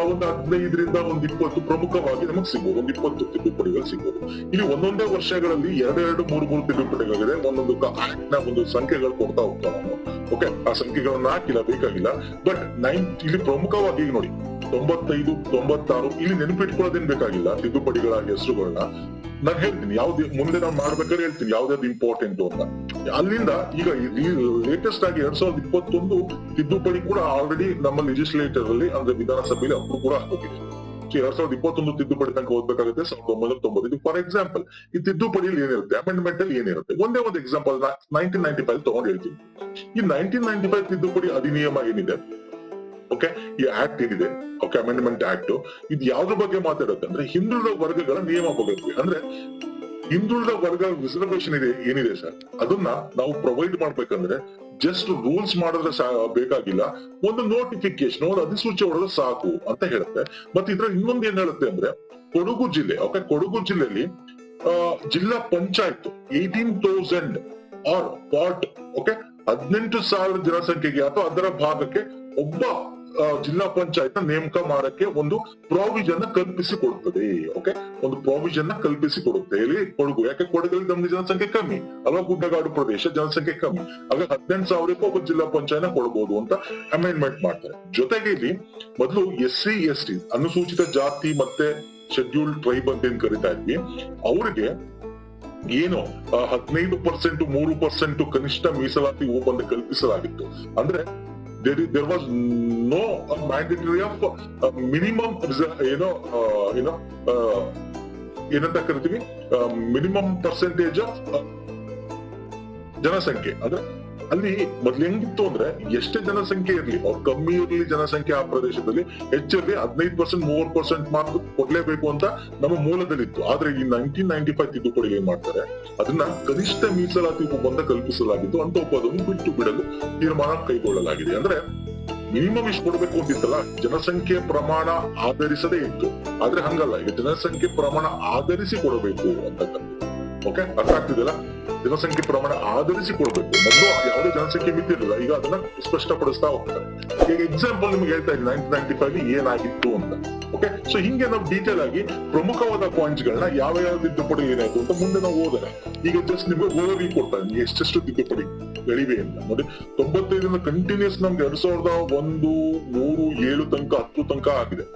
ಒಂದು 15 ರಿಂದ 20 ಪ್ರಮುಖವಾಗಿ ನಮಗೆ ಸಿಗ್ಬೋದು. ಒಂದು 20 ತಿದ್ದುಪಡಿಗಳು ಸಿಗ್ಬೋದು. ಇಲ್ಲಿ ಒಂದೊಂದೇ ವರ್ಷಗಳಲ್ಲಿ 2-3 ತಿದ್ದುಪಡಿಗಳಿದೆ. ಒಂದೊಂದು ಆಕ್ಟ್ ನ ಒಂದು ಸಂಖ್ಯೆಗಳು ಕೊಡ್ತಾ ಹೋಗ್ತಾ ನಾನು. ಓಕೆ, ಆ ಸಂಖ್ಯೆಗಳನ್ನ ಹಾಕಿಲ್ಲ, ಬೇಕಾಗಿಲ್ಲ. ಬಟ್ ಇಲ್ಲಿ ಪ್ರಮುಖವಾಗಿ ನೋಡಿ 95, 96 ಇಲ್ಲಿ ನೆನಪಿಟ್ಕೊಳ್ಳೋದೇನ್ ಬೇಕಾಗಿಲ್ಲ ತಿದ್ದುಪಡಿಗಳ ಹೆಸರುಗಳನ್ನ. ನಾನು ಹೇಳ್ತೀನಿ ಯಾವ್ದು ಮುಂದೆ ನಾವು ಮಾಡ್ಬೇಕಾದ್ರೆ ಹೇಳ್ತೀನಿ ಯಾವ್ದಾದ್ರು ಇಂಪಾರ್ಟೆಂಟ್ ಅಂತ. ಅಲ್ಲಿಂದ ಈಗ ಲೇಟೆಸ್ಟ್ ಆಗಿ 2021 ತಿದ್ದುಪಡಿ ಕೂಡ ಆಲ್ರೆಡಿ ನಮ್ಮ ಲೆಜಿಸ್ಲೇಟರ್ ಅಲ್ಲಿ ಅಂದ್ರೆ ವಿಧಾನಸಭೆಯಲ್ಲಿ ಅಪ್ರೂವ್ ಕೂಡ ಹೋಗಿದೆ. 2021 ತಿದ್ದುಪಡಿ ತನಕ ಓದ್ಬೇಕಾಗುತ್ತೆ 1990. ಇದು ಫಾರ್ ಎಕ್ಸಾಂಪಲ್ ಈ ತಿದ್ದುಪಡಿಯಲ್ಲಿ ಏನಿರುತ್ತೆ, ಅಮೆಂಡ್ಮೆಂಟ್ ಅಲ್ಲಿ ಏನಿರುತ್ತೆ, ಒಂದೇ ಒಂದು ಎಕ್ಸಾಂಪಲ್ 1995 ತಗೊಂಡು ಹೇಳ್ತೀನಿ. ಈ 1995 ತಿದ್ದುಪಡಿ ಅಧಿನಿಯಮ ಏನಿದೆ, ಓಕೆ, ಈ ಆಕ್ಟ್ ಏನಿದೆ, ಓಕೆ, ಅಮೆಂಡ್ಮೆಂಟ್ ಆಕ್ಟ್, ಇದು ಯಾವ್ದ್ರ ಬಗ್ಗೆ ಮಾತಾಡುತ್ತೆ ಅಂದ್ರೆ ಹಿಂದುಳಿದ ವರ್ಗಗಳ ನಿಯಮ ಬಗ್ಗೆ. ಅಂದ್ರೆ ಹಿಂದುಳಿದ ವರ್ಗ ರಿಸರ್ವೇಶನ್ ಇದೆ ಏನಿದೆ ಸರ್, ಅದನ್ನ ನಾವು ಪ್ರೊವೈಡ್ ಮಾಡ್ಬೇಕಂದ್ರೆ ಜಸ್ಟ್ ರೂಲ್ಸ್ ಮಾಡಿದ್ರೆ ಬೇಕಾಗಿಲ್ಲ, ಒಂದು ನೋಟಿಫಿಕೇಶನ್, ಒಂದು ಅಧಿಸೂಚನೆ ಹೊಡೆದ್ರೆ ಸಾಕು ಅಂತ ಹೇಳುತ್ತೆ. ಮತ್ತೆ ಇದ್ರಲ್ಲಿ ಇನ್ನೊಂದು ಏನ್ ಹೇಳುತ್ತೆ ಅಂದ್ರೆ ಕೊಡಗು ಜಿಲ್ಲೆ, ಓಕೆ, ಕೊಡಗು ಜಿಲ್ಲೆಯಲ್ಲಿ ಜಿಲ್ಲಾ ಪಂಚಾಯತ್ 18,000 ಆರ್ ಪಾರ್ಟ್, ಓಕೆ, 18,000 ಜನಸಂಖ್ಯೆಗೆ ಅಥವಾ ಅದರ ಭಾಗಕ್ಕೆ ಒಬ್ಬ ಜಿಲ್ಲಾ ಪಂಚಾಯತ್ ನೇಮಕ ಮಾಡಕ್ಕೆ ಒಂದು ಪ್ರಾವಿಷನ್ ಕಲ್ಪಿಸಿ ಕೊಡುತ್ತದೆ. ಓಕೆ, ಒಂದು ಪ್ರಾವಿಷನ್ ಕಲ್ಪಿಸಿ ಕೊಡುತ್ತೆ ಇಲ್ಲಿ ಕೊಡಗು. ಯಾಕೆ ಕೊಡಗಲ್ಲಿ ನಮ್ಗೆ ಜನಸಂಖ್ಯೆ ಕಮ್ಮಿ ಅಲ್ವಾ, ಗುಡ್ಡಗಾಡು ಪ್ರದೇಶ, ಜನಸಂಖ್ಯೆ ಕಮ್ಮಿ, ಆಗ 18,000 ಒಬ್ಬ ಜಿಲ್ಲಾ ಪಂಚಾಯತ್ ಕೊಡಬಹುದು ಅಂತ ಅಮೆಂಡ್ಮೆಂಟ್ ಮಾಡ್ತಾರೆ. ಜೊತೆಗೆ ಇಲ್ಲಿ ಮೊದಲು SC ST ಅನುಸೂಚಿತ ಜಾತಿ ಮತ್ತೆ ಶೆಡ್ಯೂಲ್ಡ್ ಟ್ರೈಬ್ ಅಂತ ಏನ್ ಕರಿತಾ ಇದ್ವಿ, ಅವ್ರಿಗೆ ಏನು 15% 3% ಕನಿಷ್ಠ ಮೀಸಲಾತಿ ಒಪ್ಪಂದ ಕಲ್ಪಿಸಲಾಗಿತ್ತು. ಅಂದ್ರೆ there was no mandatory of minimum ಏನಂತ ಕರಿತೀವಿ ಮಿನಿಮಮ್ ಪರ್ಸೆಂಟೇಜ್ ಆಫ್ ಜನಸಂಖ್ಯೆ. ಅಂದ್ರೆ ಅಲ್ಲಿ ಮೊದ್ಲು ಹೆಂಗಿತ್ತು ಅಂದ್ರೆ ಎಷ್ಟೇ ಜನಸಂಖ್ಯೆ ಇರ್ಲಿ, ಅವ್ರು ಕಮ್ಮಿ ಇರ್ಲಿ ಜನಸಂಖ್ಯೆ ಆ ಪ್ರದೇಶದಲ್ಲಿ, ಹೆಚ್ಚಿರ್ಲಿ 15% 3% ಮಾರ್ಕ್ ಕೊಡ್ಲೇಬೇಕು ಅಂತ ನಮ್ಮ ಮೂಲದಲ್ಲಿತ್ತು. ಆದ್ರೆ ಈ 1995 ತಿದ್ದುಪಡಿ ಏನ್ ಮಾಡ್ತಾರೆ, ಅದನ್ನ ಕನಿಷ್ಠ ಮೀಸಲಾತಿ ಒಪ್ಪಂದ ಕಲ್ಪಿಸಲಾಗಿತ್ತು ಅಂತ ಒಪ್ಪಂದವನ್ನು ಬಿಟ್ಟು ಬಿಡಲು ತೀರ್ಮಾನ ಕೈಗೊಳ್ಳಲಾಗಿದೆ. ಅಂದ್ರೆ ಮಿನಿಮಮ್ ಇಷ್ಟು ಕೊಡ್ಬೇಕು ಅಂತಿತ್ತಲ್ಲ, ಜನಸಂಖ್ಯೆ ಪ್ರಮಾಣ ಆಧರಿಸದೇ ಇತ್ತು. ಆದ್ರೆ ಹಂಗಲ್ಲ, ಈಗ ಜನಸಂಖ್ಯೆ ಪ್ರಮಾಣ ಆಧರಿಸಿ ಕೊಡಬೇಕು ಅಂತಕ್ಕಂಥದ್ದು. ಓಕೆ, ಅರ್ಥ ಆಗ್ತಿದೆಯಲ್ಲ, ಜನಸಂಖ್ಯೆ ಪ್ರಮಾಣ ಆಧರಿಸಿ ಕೊಡ್ಬೇಕು. ಮೊದಲು ಯಾವುದೇ ಜನಸಂಖ್ಯೆ ಮಿತಿ ಇರಲಿಲ್ಲ, ಈಗ ಅದನ್ನ ಸ್ಪಷ್ಟಪಡಿಸ್ತಾ ಹೋಗ್ತಾರೆ. ಈಗ ಎಕ್ಸಾಂಪಲ್ ನಿಮ್ಗೆ ಹೇಳ್ತಾ ಇದ್ದೀನಿ 1995 ಏನಾಗಿತ್ತು ಅಂತ. ಓಕೆ, ಸೊ ಹಿಂಗೆ ನಾವು ಡೀಟೇಲ್ ಆಗಿ ಪ್ರಮುಖವಾದ ಪಾಯಿಂಟ್ಸ್ ಗಳನ್ನ ಯಾವ ಯಾವ ತಿದ್ದುಪಡಿ ಏನಾಯ್ತು ಅಂತ ಮುಂದೆ ನಾವು ಹೋದರೆ, ಈಗ ಜಸ್ಟ್ ನಿಮ್ಗೆ ಓವರ್ವ್ಯೂ ಕೊಡ್ತಾ ಇದ್ದೀನಿ ಎಷ್ಟೆಷ್ಟು ತಿದ್ದುಪಡಿಗಳಿವೆ ಅಂತ. ನೋಡಿ, 95 ಕಂಟಿನ್ಯೂಸ್ ನಮ್ಗೆ 2001 100 7 ತನಕ 10 ತನಕ ಆಗಿದೆ.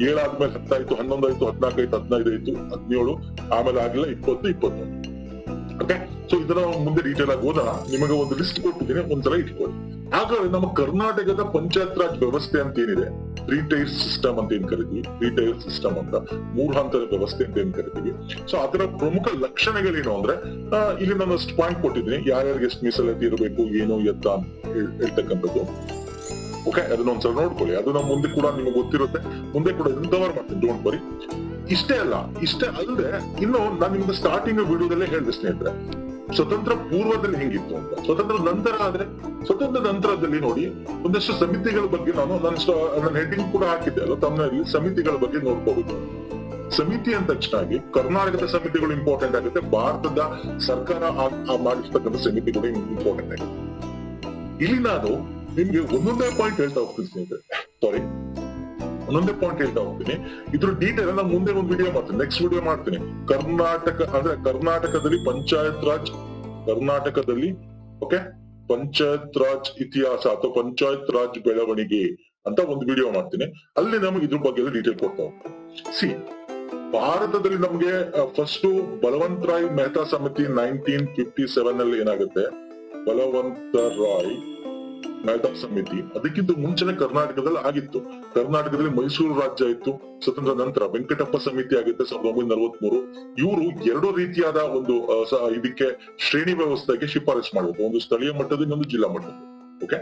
7 ಆದ್ಮೇಲೆ 10 ಆಯ್ತು, 11 ಆಯ್ತು, 14 ಆಯ್ತು, 15 ಆಯ್ತು, 17, ಆಮೇಲೆ ಆಗಿಲ್ಲ 20, 21. ಓಕೆ, ಸೊ ಇದನ್ನ ಮುಂದೆ ಡೀಟೇಲ್ ಆಗಿ ಹೋದ ನಿಮಗೆ ಒಂದು ಲಿಸ್ಟ್ ಕೊಟ್ಟಿದ್ದೀನಿ, ಒಂದ್ಸಲ ಇಟ್ಕೊಳ್ಳಿ. ಹಾಗಾದ್ರೆ ನಮ್ಮ ಕರ್ನಾಟಕದ ಪಂಚಾಯತ್ ರಾಜ್ ವ್ಯವಸ್ಥೆ ಅಂತ ಏನಿದೆ, 3 ಟೈರ್ ಸಿಸ್ಟಮ್ ಅಂತ ಏನ್ ಕರಿತೀವಿ, 3 ಟೈರ್ ಸಿಸ್ಟಮ್ ಅಂತ 3 ಹಂತದ ವ್ಯವಸ್ಥೆ ಅಂತ ಏನ್ ಕರಿತೀವಿ. ಸೊ ಅದರ ಪ್ರಮುಖ ಲಕ್ಷಣಗಳೇನು ಅಂದ್ರೆ ಇಲ್ಲಿ ನಾನು ಅಷ್ಟು ಪಾಯಿಂಟ್ ಕೊಟ್ಟಿದ್ದೀನಿ, ಯಾರ್ಯಾರಿಗೆ ಎಷ್ಟು ಮೀಸಲಾತಿ ಇರಬೇಕು, ಏನು ಎತ್ತ ಹೇಳ್ತಕ್ಕಂಥದ್ದು. ಓಕೆ, ಅದನ್ನ ಒಂದ್ಸಲ ನೋಡ್ಕೊಳ್ಳಿ, ಅದು ನಾವು ಮುಂದೆ ಕೂಡ ನಿಮಗೆ ಗೊತ್ತಿರುತ್ತೆ, ಮುಂದೆ ಕೂಡ ಇದನ್ನ ಕವರ್ ಮಾಡ್ತೀನಿ, ಡೋಂಟ್ ವರಿ. ಇಷ್ಟೇ ಅಲ್ಲದೆ ಇನ್ನು ನಾನು ನಿಮ್ಗೆ ಸ್ಟಾರ್ಟಿಂಗ್ ವಿಡಿಯೋದಲ್ಲೇ ಹೇಳಿದೆ ಸ್ನೇಹಿತರೆ, ಸ್ವತಂತ್ರ ಪೂರ್ವದಲ್ಲಿ ಹೆಂಗಿತ್ತು ಅಂತ. ಸ್ವತಂತ್ರ ನಂತರ ಆದ್ರೆ, ಸ್ವತಂತ್ರ ನಂತರದಲ್ಲಿ ನೋಡಿ ಒಂದಷ್ಟು ಸಮಿತಿಗಳ ಬಗ್ಗೆ ನನ್ನ ಹೆಡ್ಡಿಂಗ್ ಕೂಡ ಹಾಕಿದ್ದೆ ಅಲ್ಲ ತಮ್ಮನಲ್ಲಿ, ಸಮಿತಿಗಳ ಬಗ್ಗೆ ನೋಡ್ಕೋಬೇಕು. ಸಮಿತಿ ಅಂದ ತಕ್ಷಣ ಕರ್ನಾಟಕದ ಸಮಿತಿಗಳು ಇಂಪಾರ್ಟೆಂಟ್ ಆಗುತ್ತೆ, ಭಾರತದ ಸರ್ಕಾರ ಮಾಡಿರ್ತಕ್ಕಂಥ ಸಮಿತಿಗಳು ಇಂಪಾರ್ಟೆಂಟ್ ಆಗುತ್ತೆ. ಇಲ್ಲಿ ನಾನು ನಿಮ್ಗೆ ಒಂದೊಂದೇ ಪಾಯಿಂಟ್ ಹೇಳ್ತಾ ಹೋಗ್ತೀನಿ ಸ್ನೇಹಿತರೆ, ಒಂದೊಂದೇ ಪಾಯಿಂಟ್ ಹೇಳ್ತಾ ಹೋಗ್ತೀನಿ. ಇದ್ರ ಡೀಟೇಲ್ ನಾನು ಮುಂದೆ ಒಂದು ವಿಡಿಯೋ ಮಾಡ್ತೀನಿ, ನೆಕ್ಸ್ಟ್ ವಿಡಿಯೋ ಮಾಡ್ತೀನಿ. ಕರ್ನಾಟಕದಲ್ಲಿ ಪಂಚಾಯತ್ ರಾಜ್, ಕರ್ನಾಟಕದಲ್ಲಿ ಓಕೆ ಪಂಚಾಯತ್ ರಾಜ್ ಇತಿಹಾಸ ಅಥವಾ ಪಂಚಾಯತ್ ರಾಜ್ ಬೆಳವಣಿಗೆ ಅಂತ ಒಂದು ವಿಡಿಯೋ ಮಾಡ್ತೀನಿ. ಅಲ್ಲಿ ನಮಗೆ ಇದ್ರ ಬಗ್ಗೆ ಡೀಟೇಲ್ ಕೊಡ್ತಾ ಹೋಗ್ತೀನಿ. ಭಾರತದಲ್ಲಿ ನಮ್ಗೆ ಫಸ್ಟ್ ಬಲವಂತ್ ರಾಯ್ ಮೆಹ್ತಾ ಸಮಿತಿ 1957 ಅಲ್ಲಿ ಏನಾಗುತ್ತೆ, ಬಲವಂತ ರಾಯ್ ಮೆಹ್ತಾ ಸಮಿತಿ. ಅದಕ್ಕಿಂತ ಮುಂಚೆನೆ ಕರ್ನಾಟಕದಲ್ಲಿ ಆಗಿತ್ತು. ಕರ್ನಾಟಕದಲ್ಲಿ ಮೈಸೂರು ರಾಜ್ಯ ಇತ್ತು ಸ್ವತಂತ್ರ ನಂತರ. ವೆಂಕಟಪ್ಪ ಸಮಿತಿ ಆಗಿತ್ತು 1943. ಇವರು 2 ರೀತಿಯಾದ ಒಂದು ಇದಕ್ಕೆ ಶ್ರೇಣಿ ವ್ಯವಸ್ಥೆಗೆ ಶಿಫಾರಸ್ ಮಾಡಬೇಕು, ಒಂದು ಸ್ಥಳೀಯ ಮಟ್ಟದ, ಇನ್ನೊಂದು ಜಿಲ್ಲಾ ಮಟ್ಟದ. ಓಕೆ,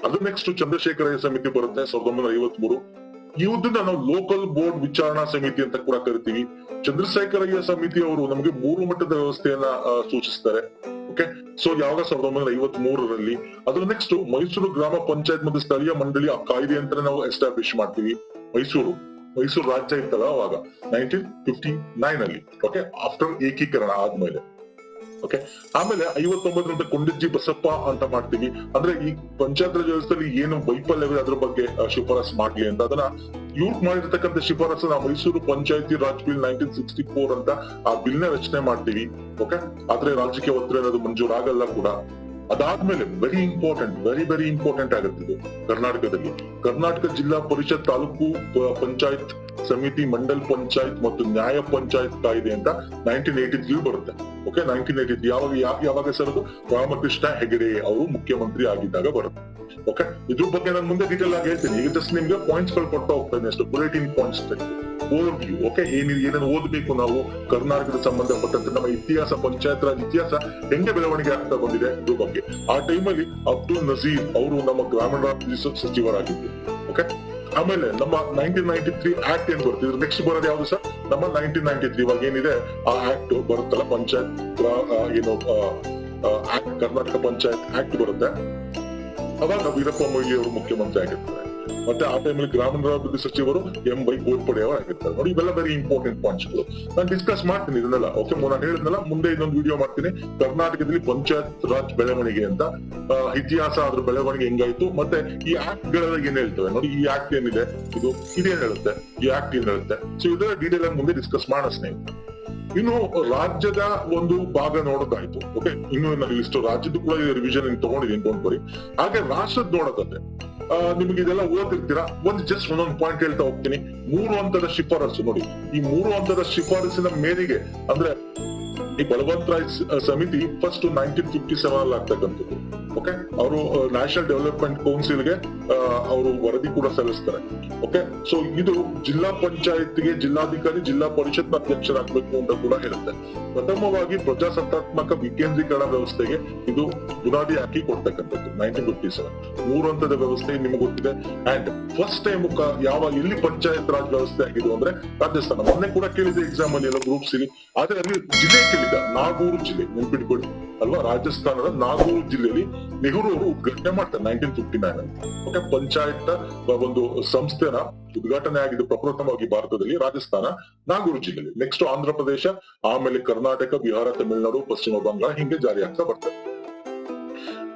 ಅದು ನೆಕ್ಸ್ಟ್ ಚಂದ್ರಶೇಖರಯ್ಯ ಸಮಿತಿ ಬರುತ್ತೆ 1953. ಇದನ್ನ ನಾವು ಲೋಕಲ್ ಬೋರ್ಡ್ ವಿಚಾರಣಾ ಸಮಿತಿ ಅಂತ ಕೂಡ ಕರಿತೀವಿ. ಚಂದ್ರಶೇಖರಯ್ಯ ಸಮಿತಿ ಅವರು ನಮಗೆ 3 ಮಟ್ಟದ ವ್ಯವಸ್ಥೆಯನ್ನ ಸೂಚಿಸ್ತಾರೆ. ಓಕೆ, ಸೊ ಯಾವಾಗ 1953ರಲ್ಲಿ. ಅದ್ರ ನೆಕ್ಸ್ಟ್ ಮೈಸೂರು ಗ್ರಾಮ ಪಂಚಾಯತ್ ಮತ್ತು ಸ್ಥಳೀಯ ಮಂಡಳಿ ಆ ಕಾಯ್ದೆ ಅಂತ ನಾವು ಎಸ್ಟಾಬ್ಲಿಷ್ ಮಾಡ್ತೀವಿ. ಮೈಸೂರು ರಾಜ್ಯ ಇತ್ತಲ್ಲ ಅವಾಗ 1959 ಅಲ್ಲಿ. ಓಕೆ, ಆಫ್ಟರ್ ಏಕೀಕರಣ ಆದ್ಮೇಲೆ. ಓಕೆ, ಆಮೇಲೆ 59 ಕೊಂಡಜ್ಜಿ ಬಸಪ್ಪ ಅಂತ ಮಾಡ್ತೀವಿ. ಅಂದ್ರೆ ಈ ಪಂಚಾಯತ್ ರಾಜ್ ವ್ಯವಸ್ಥೆಯಲ್ಲಿ ಏನು ವೈಫಲ್ಯವಿದೆ ಅದ್ರ ಬಗ್ಗೆ ಶಿಫಾರಸ್ ಮಾಡ್ಲಿ ಅಂತ. ಅದನ್ನ ಇವ್ರು ಮಾಡಿರ್ತಕ್ಕಂಥ ಶಿಫಾರಸ್ಸನ್ನ ಮೈಸೂರು ಪಂಚಾಯತಿ ರಾಜ್ ಬಿಲ್ 1964 ಅಂತ ಆ ಬಿಲ್ ನ ರಚನೆ ಮಾಡ್ತೀವಿ. ಓಕೆ, ಆದ್ರೆ ರಾಜಕೀಯ ಒತ್ತಡ ಅದು ಮಂಜೂರಾಗಲ್ಲ ಕೂಡ. ಅದಾದ್ಮೇಲೆ ವೆರಿ ಇಂಪಾರ್ಟೆಂಟ್ ಆಗುತ್ತೆ ಇದು ಕರ್ನಾಟಕದಲ್ಲಿ. ಕರ್ನಾಟಕ ಜಿಲ್ಲಾ ಪರಿಷತ್ ತಾಲೂಕು ಪಂಚಾಯತ್ ಸಮಿತಿ ಮಂಡಲ್ ಪಂಚಾಯತ್ ಮತ್ತು ನ್ಯಾಯ ಪಂಚಾಯತ್ ಕಾಯ್ದೆ ಅಂತ 1983 ಬರುತ್ತೆ. ಓಕೆ, 1983 ಯಾವಾಗ ಸರ್ ಅದು ರಾಮಕೃಷ್ಣ ಹೆಗಡೆ ಅವರು ಮುಖ್ಯಮಂತ್ರಿ ಆಗಿದ್ದಾಗ ಬರುತ್ತೆ. ಓಕೆ, ಇದ್ರ ಬಗ್ಗೆ ನಾನು ಮುಂದೆ ಡೀಟೇಲ್ ಆಗಿ ಹೇಳ್ತೀನಿ. ಈಗ ಜಸ್ಟ್ ನಿಮ್ಗೆ ಪಾಯಿಂಟ್ಸ್ ಗಳು ಕೊಡ್ತಾ ಹೋಗ್ತೇನೆ, ಅಷ್ಟು ಬುಲೆಟಿನ್ ಪಾಯಿಂಟ್ಸ್ ಓವರ್ವ್ಯೂ. ಓಕೆ, ಏನೇನು ಓದಬೇಕು ನಾವು ಕರ್ನಾಟಕದ ಸಂಬಂಧಪಟ್ಟಂತೆ ನಮ್ಮ ಇತಿಹಾಸ, ಪಂಚಾಯತ್ ರಾಜ್ ಇತಿಹಾಸ ಹೆಂಗೆ ಬೆಳವಣಿಗೆ ಆಗ್ತಾ ಬಂದಿದೆ ಇದ್ರ ಬಗ್ಗೆ. ಆ ಟೈಮಲ್ಲಿ ಅಬ್ದುಲ್ ನಜೀರ್ ಅವರು ನಮ್ಮ ಗ್ರಾಮೀಣಾಭಿವೃದ್ಧಿ ಸಚಿವರಾಗಿದ್ರು. ಓಕೆ, ಆಮೇಲೆ ನಮ್ಮ 1993 ಆಕ್ಟ್ ಏನ್ ಬರ್ತಿದ್ರು, ನೆಕ್ಸ್ಟ್ ಬರೋದು ಯಾವ್ದು ಸರ್? ನಮ್ಮ 1993 ಇವಾಗ ಏನಿದೆ ಆ ಆಕ್ಟ್ ಬರುತ್ತಲ್ಲ, ಪಂಚಾಯತ್ ಆಕ್ಟ್, ಕರ್ನಾಟಕ ಪಂಚಾಯತ್ ಆಕ್ಟ್ ಬರುತ್ತೆ. ಅವಾಗ ವೀರಪ್ಪ ಮೊಯ್ಲಿ ಅವರು ಮುಖ್ಯಮಂತ್ರಿ ಆಗಿರ್ತಾರೆ. ಮತ್ತೆ ಆ ಟೈಮಲ್ಲಿ ಗ್ರಾಮೀಣಾಭಿವೃದ್ಧಿ ಸಚಿವರು ಎಂ.ವೈ. ಗೋಡ್ಪಡೆ ಅವರು ಆಗಿರ್ತಾರೆ. ನೋಡಿ, ಇವೆಲ್ಲ ವೆರಿ ಇಂಪಾರ್ಟೆಂಟ್ ಪಾಯಿಂಟ್ಸ್ ಗಳು. ನಾನು ಡಿಸ್ಕಸ್ ಮಾಡ್ತೀನಿ ಇದನ್ನೆಲ್ಲ. ಓಕೆ, ನಾನು ಹೇಳಿದ್ನಲ್ಲ, ಮುಂದೆ ಇನ್ನೊಂದು ವಿಡಿಯೋ ಮಾಡ್ತೀನಿ ಕರ್ನಾಟಕದಲ್ಲಿ ಪಂಚಾಯತ್ ರಾಜ್ ಬೆಳವಣಿಗೆ ಅಂತ, ಇತಿಹಾಸ, ಅದ್ರ ಬೆಳವಣಿಗೆ ಹೆಂಗಾಯ್ತು, ಮತ್ತೆ ಈ ಆಕ್ಟ್ ಗಳಲ್ಲಿ ಏನ್ ಹೇಳ್ತವೆ. ನೋಡಿ, ಈ ಆಕ್ಟ್ ಏನಿದೆ ಇದೇನ್ ಹೇಳುತ್ತೆ, ಈ ಆಕ್ಟ್ ಏನ್ ಹೇಳುತ್ತೆ. ಸೊ ಇದರ ಡೀಟೇಲ್ ಆಗಿ ಮುಂದೆ ಡಿಸ್ಕಸ್ ಮಾಡೋಣ ಸ್ನೇಹಿತರೆ. ಇನ್ನು ರಾಜ್ಯದ ಒಂದು ಭಾಗ ನೋಡೋದಾಯ್ತು. ಓಕೆ, ಇನ್ನು ನಾನು ಇಷ್ಟು ರಾಜ್ಯದ ಕೂಡ ರಿವಿಷನ್ ತಗೊಂಡಿದ್ದೀನಿ, ತಗೊಂಡ್ಬರಿ. ಹಾಗೆ ರಾಷ್ಟ್ರದ ನೋಡೋದಂತೆ ನಿಮ್ಗೆ ಇದೆಲ್ಲ ಓದಿರ್ತೀರಾ. ಒಂದೊಂದು ಪಾಯಿಂಟ್ ಹೇಳ್ತಾ ಹೋಗ್ತೀನಿ. 3 ಹಂತದ ಶಿಫಾರಸು. ನೋಡಿ, ಈ 3 ಹಂತದ ಶಿಫಾರಸಿನ ಮೇರೆಗೆ ಅಂದ್ರೆ ಈ ಬಲವಂತ್ ರಾಯ್ ಸಮಿತಿ ಫಸ್ಟ್ 1957 ಅಲ್ಲಿ ಆಗ್ತಕ್ಕಂಥದ್ದು. ಓಕೆ, ಅವರು ನ್ಯಾಷನಲ್ ಡೆವಲಪ್ಮೆಂಟ್ ಕೌನ್ಸಿಲ್ಗೆ ಅವರು ವರದಿ ಕೂಡ ಸಲ್ಲಿಸ್ತಾರೆ. ಓಕೆ, ಸೊ ಇದು ಜಿಲ್ಲಾ ಪಂಚಾಯತ್ಗೆ ಜಿಲ್ಲಾಧಿಕಾರಿ, ಜಿಲ್ಲಾ ಪರಿಷತ್ ಅಧ್ಯಕ್ಷರಾಗಬೇಕು ಅಂತ ಕೂಡ ಹೇಳುತ್ತೆ. ಪ್ರಥಮವಾಗಿ ಪ್ರಜಾಸತ್ತಾತ್ಮಕ ವಿಕೇಂದ್ರೀಕರಣ ವ್ಯವಸ್ಥೆಗೆ ಇದು ಬುನಾದಿ ಹಾಕಿ ಕೊಡ್ತಕ್ಕಂಥದ್ದು 1957. 3 ಹಂತದ ವ್ಯವಸ್ಥೆ ನಿಮ್ಗೆ ಗೊತ್ತಿದೆ. ಅಂಡ್ ಫಸ್ಟ್ ಟೈಮ್ ಎಲ್ಲಿ ಪಂಚಾಯತ್ ರಾಜ್ ವ್ಯವಸ್ಥೆ ಆಗಿದ್ದು ಅಂದ್ರೆ ರಾಜಸ್ಥಾನ. ಮೊನ್ನೆ ಕೂಡ ಕೇಳಿದೆ ಎಕ್ಸಾಮ್ ಅಲ್ಲಿ ಎಲ್ಲ ಗ್ರೂಪ್ಸ್ ಇಲ್ಲಿ. ಆದ್ರೆ ಅಲ್ಲಿ ಜಿಲ್ಲೆ ಕೇಳಿದ, ನಾಗೂರು ಜಿಲ್ಲೆ, ನೆನ್ಪಿಟ್ಕೊಳ್ಳಿ ಅಲ್ವಾ. ರಾಜಸ್ಥಾನದ ನಾಗೂರು ಜಿಲ್ಲೆಯಲ್ಲಿ ನೆಹರು ಅವರು ಉದ್ಘಾಟನೆ ಮಾಡ್ತಾರೆ 1959 ಅಲ್ಲಿ. ಓಕೆ, ಪಂಚಾಯತ್ ಒಂದು ಸಂಸ್ಥೆನ ಉದ್ಘಾಟನೆ ಆಗಿದ್ದು ಪ್ರಪ್ರಥಮವಾಗಿ ಭಾರತದಲ್ಲಿ ರಾಜಸ್ಥಾನ, ನಾಗೂರು ಜಿಲ್ಲೆಯಲ್ಲಿ. ನೆಕ್ಸ್ಟ್ ಆಂಧ್ರ ಪ್ರದೇಶ, ಆಮೇಲೆ ಕರ್ನಾಟಕ, ಬಿಹಾರ, ತಮಿಳುನಾಡು, ಪಶ್ಚಿಮ ಬಂಗಾಳ, ಹಿಂಗೆ ಜಾರಿ ಆಗ್ತಾ ಬರ್ತದೆ.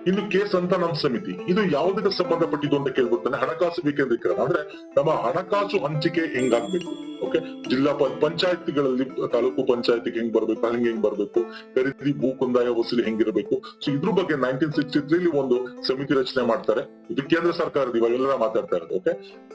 ಇನ್ನು ಕೆ ಸಂತಾನಂ ಸಮಿತಿ, ಇದು ಯಾವುದಕ್ಕೆ ಸಂಬಂಧಪಟ್ಟಿದ್ದು ಅಂತ ಕೇಳ್ಬಿಡ್ತಾನೆ. ಹಣಕಾಸು ವಿಕೇಂದ್ರೀಕರಣ ಅಂದ್ರೆ ನಮ್ಮ ಹಣಕಾಸು ಹಂಚಿಕೆ ಹೆಂಗಾಗ್ಬೇಕು. ಓಕೆ, ಜಿಲ್ಲಾ ಪಂಚಾಯತ್ಗಳಲ್ಲಿ ತಾಲೂಕು ಪಂಚಾಯತಿಗೆ ಹೆಂಗ್ ಬರ್ಬೇಕು, ಹೆಂಗ್ ಬರ್ಬೇಕು, ಖರೀದಿ, ಭೂ ಕಂದಾಯ ವಸೂಲಿ ಹೆಂಗಿರ್ಬೇಕು. ಸೊ ಇದ್ರ ಬಗ್ಗೆ 1963 ಒಂದು ಸಮಿತಿ ರಚನೆ ಮಾಡ್ತಾರೆ. ಇದು ಕೇಂದ್ರ ಸರ್ಕಾರದ ಇವಾಗೆಲ್ಲ ಮಾತಾಡ್ತಾ ಇರೋದು. ಓಕೆ,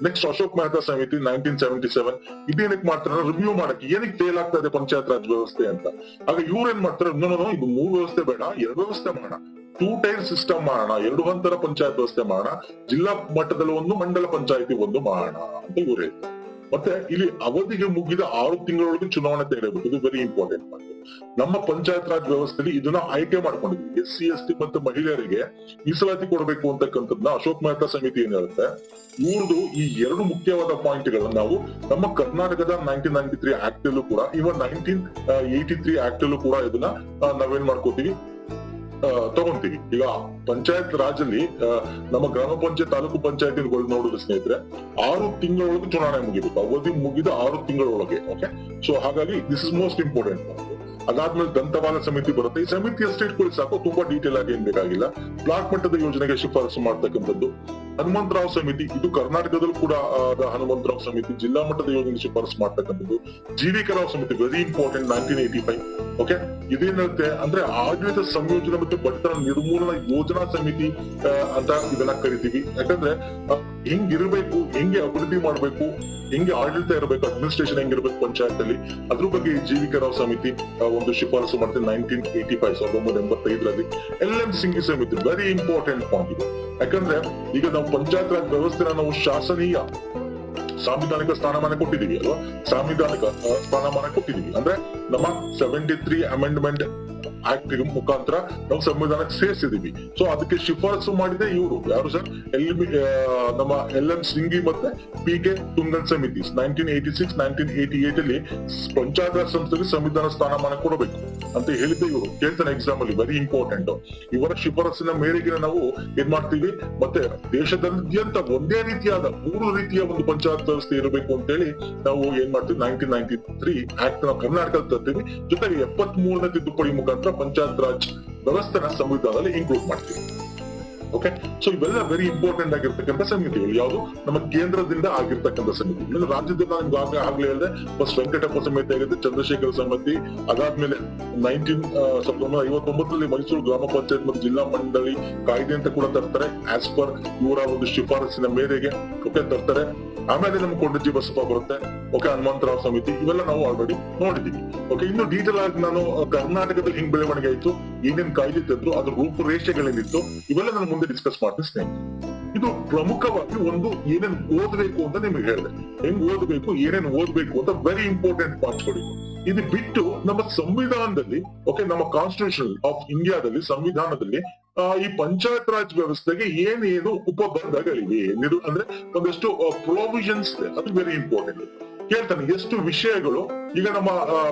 ನೆಕ್ಸ್ಟ್ ಅಶೋಕ್ ಮೆಹ್ತಾ ಸಮಿತಿ 1977. ಇದೇನಕ್ಕೆ ಮಾಡ್ತಾರೆ, ರಿವ್ಯೂ ಮಾಡಕ್ಕೆ, ಏನಕ್ಕೆ ಫೇಲ್ ಆಗ್ತಾ ಇದೆ ಪಂಚಾಯತ್ ರಾಜ್ ವ್ಯವಸ್ಥೆ ಅಂತ. ಆಗ ಇವ್ರು ಏನ್ ಮಾಡ್ತಾರೆ, ಇದು 3 ವ್ಯವಸ್ಥೆ ಬೇಡ, 2 ವ್ಯವಸ್ಥೆ ಮಾಡೋಣ, 2 ಟೈರ್ ಸಿಸ್ಟಮ್ ಮಾಡೋಣ, 2 ಹಂತದ ಪಂಚಾಯತ್ ವ್ಯವಸ್ಥೆ ಮಾಡೋಣ, ಜಿಲ್ಲಾ ಮಟ್ಟದಲ್ಲಿ ಒಂದು, ಮಂಡಲ ಪಂಚಾಯತಿ ಒಂದು ಮಾಡೋಣ ಅಂತ ಇವ್ರು ಹೇಳ್ತಾರೆ. ಮತ್ತೆ ಇಲ್ಲಿ ಅವಧಿಗೆ ಮುಗಿದ 6 ತಿಂಗಳೊಳಗೆ ಚುನಾವಣೆ ತೆಗೆಯಬೇಕು. ಇದು ವೆರಿ ಇಂಪಾರ್ಟೆಂಟ್ ಮಾತು. ನಮ್ಮ ಪಂಚಾಯತ್ ರಾಜ್ ವ್ಯವಸ್ಥೆಯಲ್ಲಿ ಇದನ್ನ ಆಯ್ಕೆ ಮಾಡ್ಕೊಂಡಿದ್ವಿ. SC ST ಮತ್ತು ಮಹಿಳೆಯರಿಗೆ ಮೀಸಲಾತಿ ಕೊಡಬೇಕು ಅಂತಕ್ಕಂಥದ್ದನ್ನ ಅಶೋಕ್ ಮೆಹ್ತಾ ಸಮಿತಿ ಏನ್ ಹೇಳುತ್ತೆ. ಇವ್ರದ್ದು ಈ 2 ಮುಖ್ಯವಾದ ಪಾಯಿಂಟ್ ಗಳನ್ನ ನಾವು ನಮ್ಮ ಕರ್ನಾಟಕದ 1993 ಆಕ್ಟ್ ಅಲ್ಲೂ ಕೂಡ, ಇವನ್ 1983 ಆಕ್ಟ್ ಅಲ್ಲೂ ಕೂಡ ಇದನ್ನ ನಾವೇನ್ ಮಾಡ್ಕೋತೀವಿ, ತಗೊಂತೀವಿ. ಈಗ ಪಂಚಾಯತ್ ರಾಜ್ ಅಲ್ಲಿ ನಮ್ಮ ಗ್ರಾಮ ಪಂಚಾಯತ್, ತಾಲೂಕು ಪಂಚಾಯತಿಗಳು ನೋಡಿದ್ರೆ ಸ್ನೇಹಿತರೆ 6 ತಿಂಗಳೊಳಗೆ ಚುನಾವಣೆ ಮುಗಿಬೇಕು. ಅವಧಿ ಮುಗಿದ 6 ತಿಂಗಳೊಳಗೆ. ಓಕೆ, ಸೊ ಹಾಗಾಗಿ ದಿಸ್ ಇಸ್ ಮೋಸ್ಟ್ ಇಂಪಾರ್ಟೆಂಟ್. ಅದಾದ್ಮೇಲೆ ದಂತವಾಳ ಸಮಿತಿ ಬರುತ್ತೆ. ಈ ಸಮಿತಿಯ ಸ್ಟೇಟ್ಗಳು ಸಾಕು, ತುಂಬಾ ಡೀಟೇಲ್ ಆಗಿ ಏನ್ ಬೇಕಾಗಿಲ್ಲ. ಬ್ಲಾಕ್ ಮಟ್ಟದ ಯೋಜನೆಗೆ ಶಿಫಾರಸು ಮಾಡ್ತಕ್ಕಂಥದ್ದು. ಹನುಮಂತರಾವ್ ಸಮಿತಿ, ಇದು ಕರ್ನಾಟಕದಲ್ಲೂ ಕೂಡ ಹನುಮಂತರಾವ್ ಸಮಿತಿ ಜಿಲ್ಲಾ ಮಟ್ಟದ ಯೋಜನೆ ಶಿಫಾರಸು ಮಾಡ್ತಕ್ಕಂಥದ್ದು. GVK ರಾವ್ ಸಮಿತಿ ವೆರಿ ಇಂಪಾರ್ಟೆಂಟ್ 1985. ಓಕೆ, ಇದೇನಂತೆ ಅಂದ್ರೆ ಆಡಳಿತ ಸಂಯೋಜನೆ ಮತ್ತು ಬಡತನ ನಿರ್ಮೂಲನಾ ಯೋಜನಾ ಸಮಿತಿ ಅಂತ ಇದನ್ನ ಕರಿತೀವಿ. ಯಾಕಂದ್ರೆ ಹೆಂಗಿರ್ಬೇಕು, ಹೆಂಗೆ ಅಭಿವೃದ್ಧಿ ಮಾಡ್ಬೇಕು, ಹೆಂಗೆ ಆಡಳಿತ ಇರಬೇಕು, ಅಡ್ಮಿನಿಸ್ಟ್ರೇಷನ್ ಹೆಂಗಿರ್ಬೇಕು ಪಂಚಾಯತ್ ಅಲ್ಲಿ, ಅದ್ರ ಬಗ್ಗೆ GVK ರಾವ್ ಸಮಿತಿ ಒಂದು ಶಿಫಾರಸು ಮಾಡ್ತಾರೆ 1985, 1985ರಲ್ಲಿ. LM ಸಿಂಘಿ ಸಮಿತಿ ವೆರಿ ಇಂಪಾರ್ಟೆಂಟ್ ಪಾಯಿಂಟ್ ಇದು. ಯಾಕಂದ್ರೆ ಈಗ ನಾವು ಪಂಚಾಯತ್ ರಾಜ್ ವ್ಯವಸ್ಥೆನ ನಾವು ಶಾಸನೀಯ ಸಾಂವಿಧಾನಿಕ ಸ್ಥಾನಮಾನ ಕೊಟ್ಟಿದೀವಿ ಅಲ್ವಾ, ಸಾಂವಿಧಾನಿಕ ಸ್ಥಾನಮಾನ ಕೊಟ್ಟಿದೀವಿ. ಅಂದ್ರೆ ನಮ್ಮ 73 ಅಮೆಂಡ್ಮೆಂಟ್ ಆಕ್ಟ್ ಮುಖಾಂತರ ನಾವು ಸಂವಿಧಾನಕ್ಕೆ ಸೇರಿಸಿದೀವಿ. ಸೊ ಅದಕ್ಕೆ ಶಿಫಾರಸು ಮಾಡಿದೆ ಇವರು ಯಾರು ಸರ್, ನಮ್ಮ LM ಸಿಂಘಿ ಮತ್ತೆ PK ತುಂಗನ್ ಸಮಿತಿ 1986, 1988 ಅಲ್ಲಿ ಪಂಚಾಯತ್ ರಾಜ್ ಸಂಸ್ಥೆಗೆ ಸಂವಿಧಾನ ಸ್ಥಾನಮಾನ ಕೊಡಬೇಕು ಅಂತ ಹೇಳಿದ್ದೆ ಇವರು. ಕೇಳ್ತಾನೆ ಎಕ್ಸಾಮ್ ಅಲ್ಲಿ, ವೆರಿ ಇಂಪಾರ್ಟೆಂಟ್. ಇವರ ಶಿಫಾರಸಿನ ಮೇರೆಗೆ ನಾವು ಏನ್ ಮಾಡ್ತೀವಿ, ಮತ್ತೆ ದೇಶದಾದ್ಯಂತ ಒಂದೇ ರೀತಿಯಾದ 3 ರೀತಿಯ ಒಂದು ಪಂಚಾಯತ್ ವ್ಯವಸ್ಥೆ ಇರಬೇಕು ಅಂತ ಹೇಳಿ ನಾವು ಏನ್ ಮಾಡ್ತೀವಿ, 1993 ಆಕ್ಟ್ ನಾವು ಕರ್ನಾಟಕದಲ್ಲಿ ತರ್ತೀವಿ. ಜೊತೆಗೆ 73ನೇ ತಿದ್ದುಪಡಿ ಮುಖಾಂತರ ಪಂಚಾಯತ್ ರಾಜ್ ವ್ಯವಸ್ಥೆನ ಸಂವಿಧಾನದಲ್ಲಿ ಇನ್ಕ್ಲೂಡ್ ಮಾಡ್ತೀವಿ. ಓಕೆ. ಸೊ ಇವೆಲ್ಲ ವೆರಿ ಇಂಪಾರ್ಟೆಂಟ್ ಆಗಿರ್ತಕ್ಕಂಥ ಸಮಿತಿಗಳು. ಯಾವುದು ನಮ್ಮ ಕೇಂದ್ರದಿಂದ ಆಗಿರ್ತಕ್ಕಂಥ ಸಮಿತಿ. ರಾಜ್ಯದಿಂದ ನಿಮ್ಗೆ ಆಗ್ಲೇ ಹೇಳಿದೆ, ಫಸ್ಟ್ ವೆಂಕಟಪ್ಪ ಸಮಿತಿ ಆಗುತ್ತೆ, ಚಂದ್ರಶೇಖರ ಸಮಿತಿ, ಅದಾದ್ಮೇಲೆ 1959 ಮೈಸೂರು ಗ್ರಾಮ ಪಂಚಾಯತ್ ಮತ್ತು ಜಿಲ್ಲಾ ಮಂಡಳಿ ಕಾಯ್ದೆ ಅಂತ ಕೂಡ ತರ್ತಾರೆ, ಆಸ್ ಪರ್ ಇವರ ಒಂದು ಶಿಫಾರಸಿನ ಮೇರೆಗೆ. ಓಕೆ, ತರ್ತಾರೆ. ಆಮೇಲೆ ನಮ್ಗೆ ಕೊಂಡಜ್ಜಿ ಬಸಪ್ಪ ಬರುತ್ತೆ. ಓಕೆ, ಹನುಮಂತರಾವ್ ಸಮಿತಿ, ಇವೆಲ್ಲ ನಾವು ಆಲ್ರೆಡಿ ನೋಡಿದೀವಿ. ಓಕೆ, ಇನ್ನು ಡೀಟೇಲ್ ಆಗಿ ನಾನು ಕರ್ನಾಟಕದಲ್ಲಿ ಹಿಂಗ್ ಬೆಳವಣಿಗೆ ಆಯ್ತು, ಏನೇನ್ ಕಾಯ್ದೆ ತಂದ್ರು, ಅದ್ರ ರೂಪುರೇಷೆಗಳೇನಿತ್ತು, ಇವೆಲ್ಲ ನಾನು ಮುಂದೆ ಡಿಸ್ಕಸ್ ಮಾಡ್ತೀನಿ ಸ್ನೇಹಿತರೆ. ಇದು ಪ್ರಮುಖವಾಗಿ ಒಂದು ಏನೇನ್ ಓದ್ಬೇಕು ಅಂತ ನಿಮ್ಗೆ ಹೇಳಿದೆ, ಹೆಂಗ್ ಓದ್ಬೇಕು, ಏನೇನ್ ಓದ್ಬೇಕು ಅಂತ ವೆರಿ ಇಂಪಾರ್ಟೆಂಟ್ ಪಾಯಿಂಟ್ಸ್ಗಳು. ಇದು ಬಿಟ್ಟು ನಮ್ಮ ಸಂವಿಧಾನದಲ್ಲಿ, ಓಕೆ, ನಮ್ಮ ಕಾನ್ಸ್ಟಿಟ್ಯೂಷನ್ ಆಫ್ ಇಂಡಿಯಾದಲ್ಲಿ, ಸಂವಿಧಾನದಲ್ಲಿ ಈ ಪಂಚಾಯತ್ ರಾಜ್ ವ್ಯವಸ್ಥೆಗೆ ಏನೇನು ಉಪಬಂಧಗಳಿವೆ ಅಂದ್ರೆ ಒಂದಷ್ಟು ಪ್ರೊವಿಷನ್ಸ್, ಅದು ವೆರಿ ಇಂಪಾರ್ಟೆಂಟ್. ಕೇಳ್ತಾನೆ ಎಷ್ಟು ವಿಷಯಗಳು, ಈಗ ನಮ್ಮ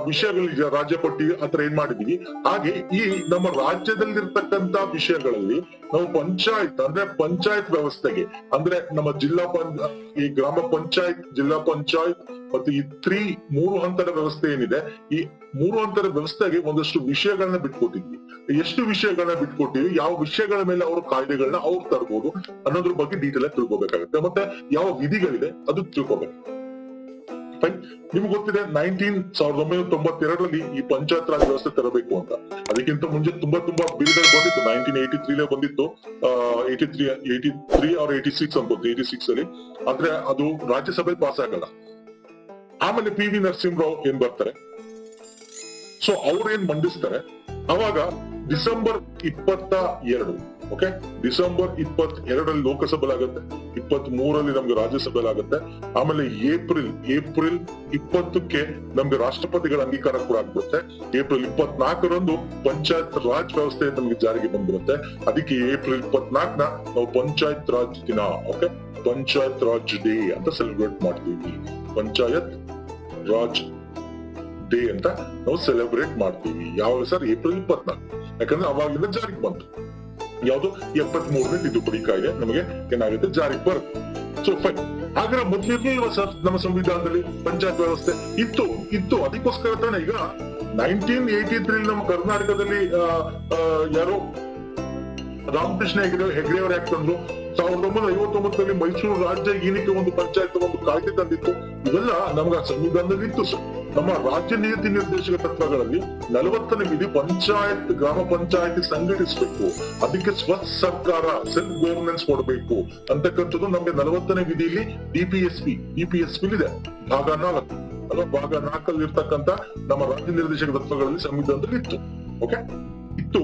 ವಿಷಯಗಳು ರಾಜ್ಯ ಪಟ್ಟಿ ಹತ್ರ ಏನ್ ಮಾಡಿದೀವಿ, ಹಾಗೆ ಈ ನಮ್ಮ ರಾಜ್ಯದಲ್ಲಿರ್ತಕ್ಕಂತ ವಿಷಯಗಳಲ್ಲಿ ನಾವು ಪಂಚಾಯತ್ ಅಂದ್ರೆ ಪಂಚಾಯತ್ ವ್ಯವಸ್ಥೆಗೆ, ಅಂದ್ರೆ ನಮ್ಮ ಈ ಗ್ರಾಮ ಪಂಚಾಯತ್, ಜಿಲ್ಲಾ ಪಂಚಾಯತ್ ಮತ್ತು ಈ ಮೂರು ಹಂತದ ವ್ಯವಸ್ಥೆ ಏನಿದೆ, ಈ ಮೂರು ಹಂತದ ವ್ಯವಸ್ಥೆಗೆ ಒಂದಷ್ಟು ವಿಷಯಗಳನ್ನ ಬಿಟ್ಕೊಟ್ಟಿದ್ವಿ. ಎಷ್ಟು ವಿಷಯಗಳನ್ನ ಬಿಟ್ಕೊಟ್ಟಿವಿ, ಯಾವ ವಿಷಯಗಳ ಮೇಲೆ ಅವರು ಕಾಯ್ದೆಗಳನ್ನ ಅವ್ರು ತರಬಹುದು ಅನ್ನೋದ್ರ ಬಗ್ಗೆ ಡೀಟೇಲ್ ಆಗಿ ತಿಳ್ಕೊಬೇಕಾಗುತ್ತೆ. ಮತ್ತೆ ಯಾವ ವಿಧಿಗಳಿದೆ ಅದು ತಿಳ್ಕೊಬೇಕು. ನಿಮ್ಗೆ ಗೊತ್ತಿದೆ 1992 ಈ ಪಂಚಾಯತ್ ರಾಜ್ ವ್ಯವಸ್ಥೆ ತರಬೇಕು ಅಂತ. ಅದಕ್ಕಿಂತ ಮುಂಚೆ ತುಂಬಾ ಬಿಲ್ಗಳು ಬಂದಿತ್ತು. 1983 ಬಂದಿತ್ತು, 83 or 86 ಅನ್ಬೋದು, 86 ಅಲ್ಲಿ. ಆದ್ರೆ ಅದು ರಾಜ್ಯಸಭೆ ಪಾಸ್ ಆಗಲ್ಲ. ಆಮೇಲೆ PV ನರಸಿಂಹರಾವ್ ಏನ್ ಬರ್ತಾರೆ, ಸೊ ಅವ್ರೇನ್ ಮಂಡಿಸ್ತಾರೆ, ಅವಾಗ ಡಿಸೆಂಬರ್ 22, ಓಕೆ, ಡಿಸೆಂಬರ್ 22 ಲೋಕಸಭೆ ಆಗುತ್ತೆ, 23 ನಮ್ಗೆ ರಾಜ್ಯಸಭೆ ಆಗುತ್ತೆ. ಆಮೇಲೆ ಏಪ್ರಿಲ್ 20 ನಮ್ಗೆ ರಾಷ್ಟ್ರಪತಿಗಳ ಅಂಗೀಕಾರ ಕೂಡ ಆಗ್ಬಿಡುತ್ತೆ. ಏಪ್ರಿಲ್ 24 ಪಂಚಾಯತ್ ರಾಜ್ ವ್ಯವಸ್ಥೆ ನಮ್ಗೆ ಜಾರಿಗೆ ಬಂದ್ಬಿಡುತ್ತೆ. ಅದಕ್ಕೆ ಏಪ್ರಿಲ್ 24 ನಾವು ಪಂಚಾಯತ್ ರಾಜ್ ದಿನ, ಓಕೆ, ಪಂಚಾಯತ್ ರಾಜ್ ಡೇ ಅಂತ ಸೆಲೆಬ್ರೇಟ್ ಮಾಡ್ತೀವಿ. ಪಂಚಾಯತ್ ರಾಜ್ ಡೇ ಅಂತ ನಾವು ಸೆಲೆಬ್ರೇಟ್ ಮಾಡ್ತೀವಿ. ಯಾವಾಗ ಸರ್? ಏಪ್ರಿಲ್ 24, ಯಾಕಂದ್ರೆ ಅವಾಗಿಂದ ಜಾರಿಗೆ ಬಂತು. ಯಾವುದು? 73ನೇ ತಿದ್ದುಪಡಿ ಕಾಯ್ದೆ ನಮಗೆ ಏನಾಗುತ್ತೆ, ಜಾರಿಗೆ ಬರುತ್ತೆ. So fine. ಹಾಗಾದ್ರೆ ಮೊದಲಿರ್ಲಿಲ್ವಾ ಸರ್ ನಮ್ಮ ಸಂವಿಧಾನದಲ್ಲಿ ಪಂಚಾಯತ್ ವ್ಯವಸ್ಥೆ? ಇತ್ತು. ಅದಕ್ಕೋಸ್ಕರ ತಾನೆ ಈಗ 1983 ನಮ್ಮ ಕರ್ನಾಟಕದಲ್ಲಿ ಯಾರೋ ರಾಮಕೃಷ್ಣ ಹೆಗ್ಡೆ ಅವರು ಯಾಕೆ ತಂದ್ರು, 1959 ಮೈಸೂರು ರಾಜ್ಯ ಏನಕ್ಕೆ ಒಂದು ಪಂಚಾಯತ್ ಒಂದು ಕಾಯ್ದೆ ತಂದಿತ್ತು, ಇವೆಲ್ಲ ನಮ್ಗೆ ಸಂವಿಧಾನದಲ್ಲಿ ಇತ್ತು ಸರ್. ನಮ್ಮ ರಾಜ್ಯ ನೀತಿ ನಿರ್ದೇಶಕ ತತ್ವಗಳಲ್ಲಿ 40ನೇ ವಿಧಿ ಪಂಚಾಯತ್, ಗ್ರಾಮ ಪಂಚಾಯತ್ ಸಂಘಟಿಸಬೇಕು, ಅದಕ್ಕೆ ಸ್ವಚ್ಛ ಸರ್ಕಾರ, ಸೆಲ್ಫ್ ಗವರ್ನೆನ್ಸ್ ಕೊಡಬೇಕು ಅಂತಕ್ಕಂಥದ್ದು ನಮ್ಗೆ 40ನೇ ವಿಧಿಯಲ್ಲಿ ಡಿಪಿಎಸ್ಪಿ ಇದೆ, ಭಾಗ 4 ಅಲ್ವಾ, ಭಾಗ 4 ಇರ್ತಕ್ಕಂಥ ನಮ್ಮ ರಾಜ್ಯ ನಿರ್ದೇಶಕ ತತ್ವಗಳಲ್ಲಿ ಸಂವಿಧಾನದಲ್ಲಿ ಇತ್ತು. ಓಕೆ, ಇತ್ತು.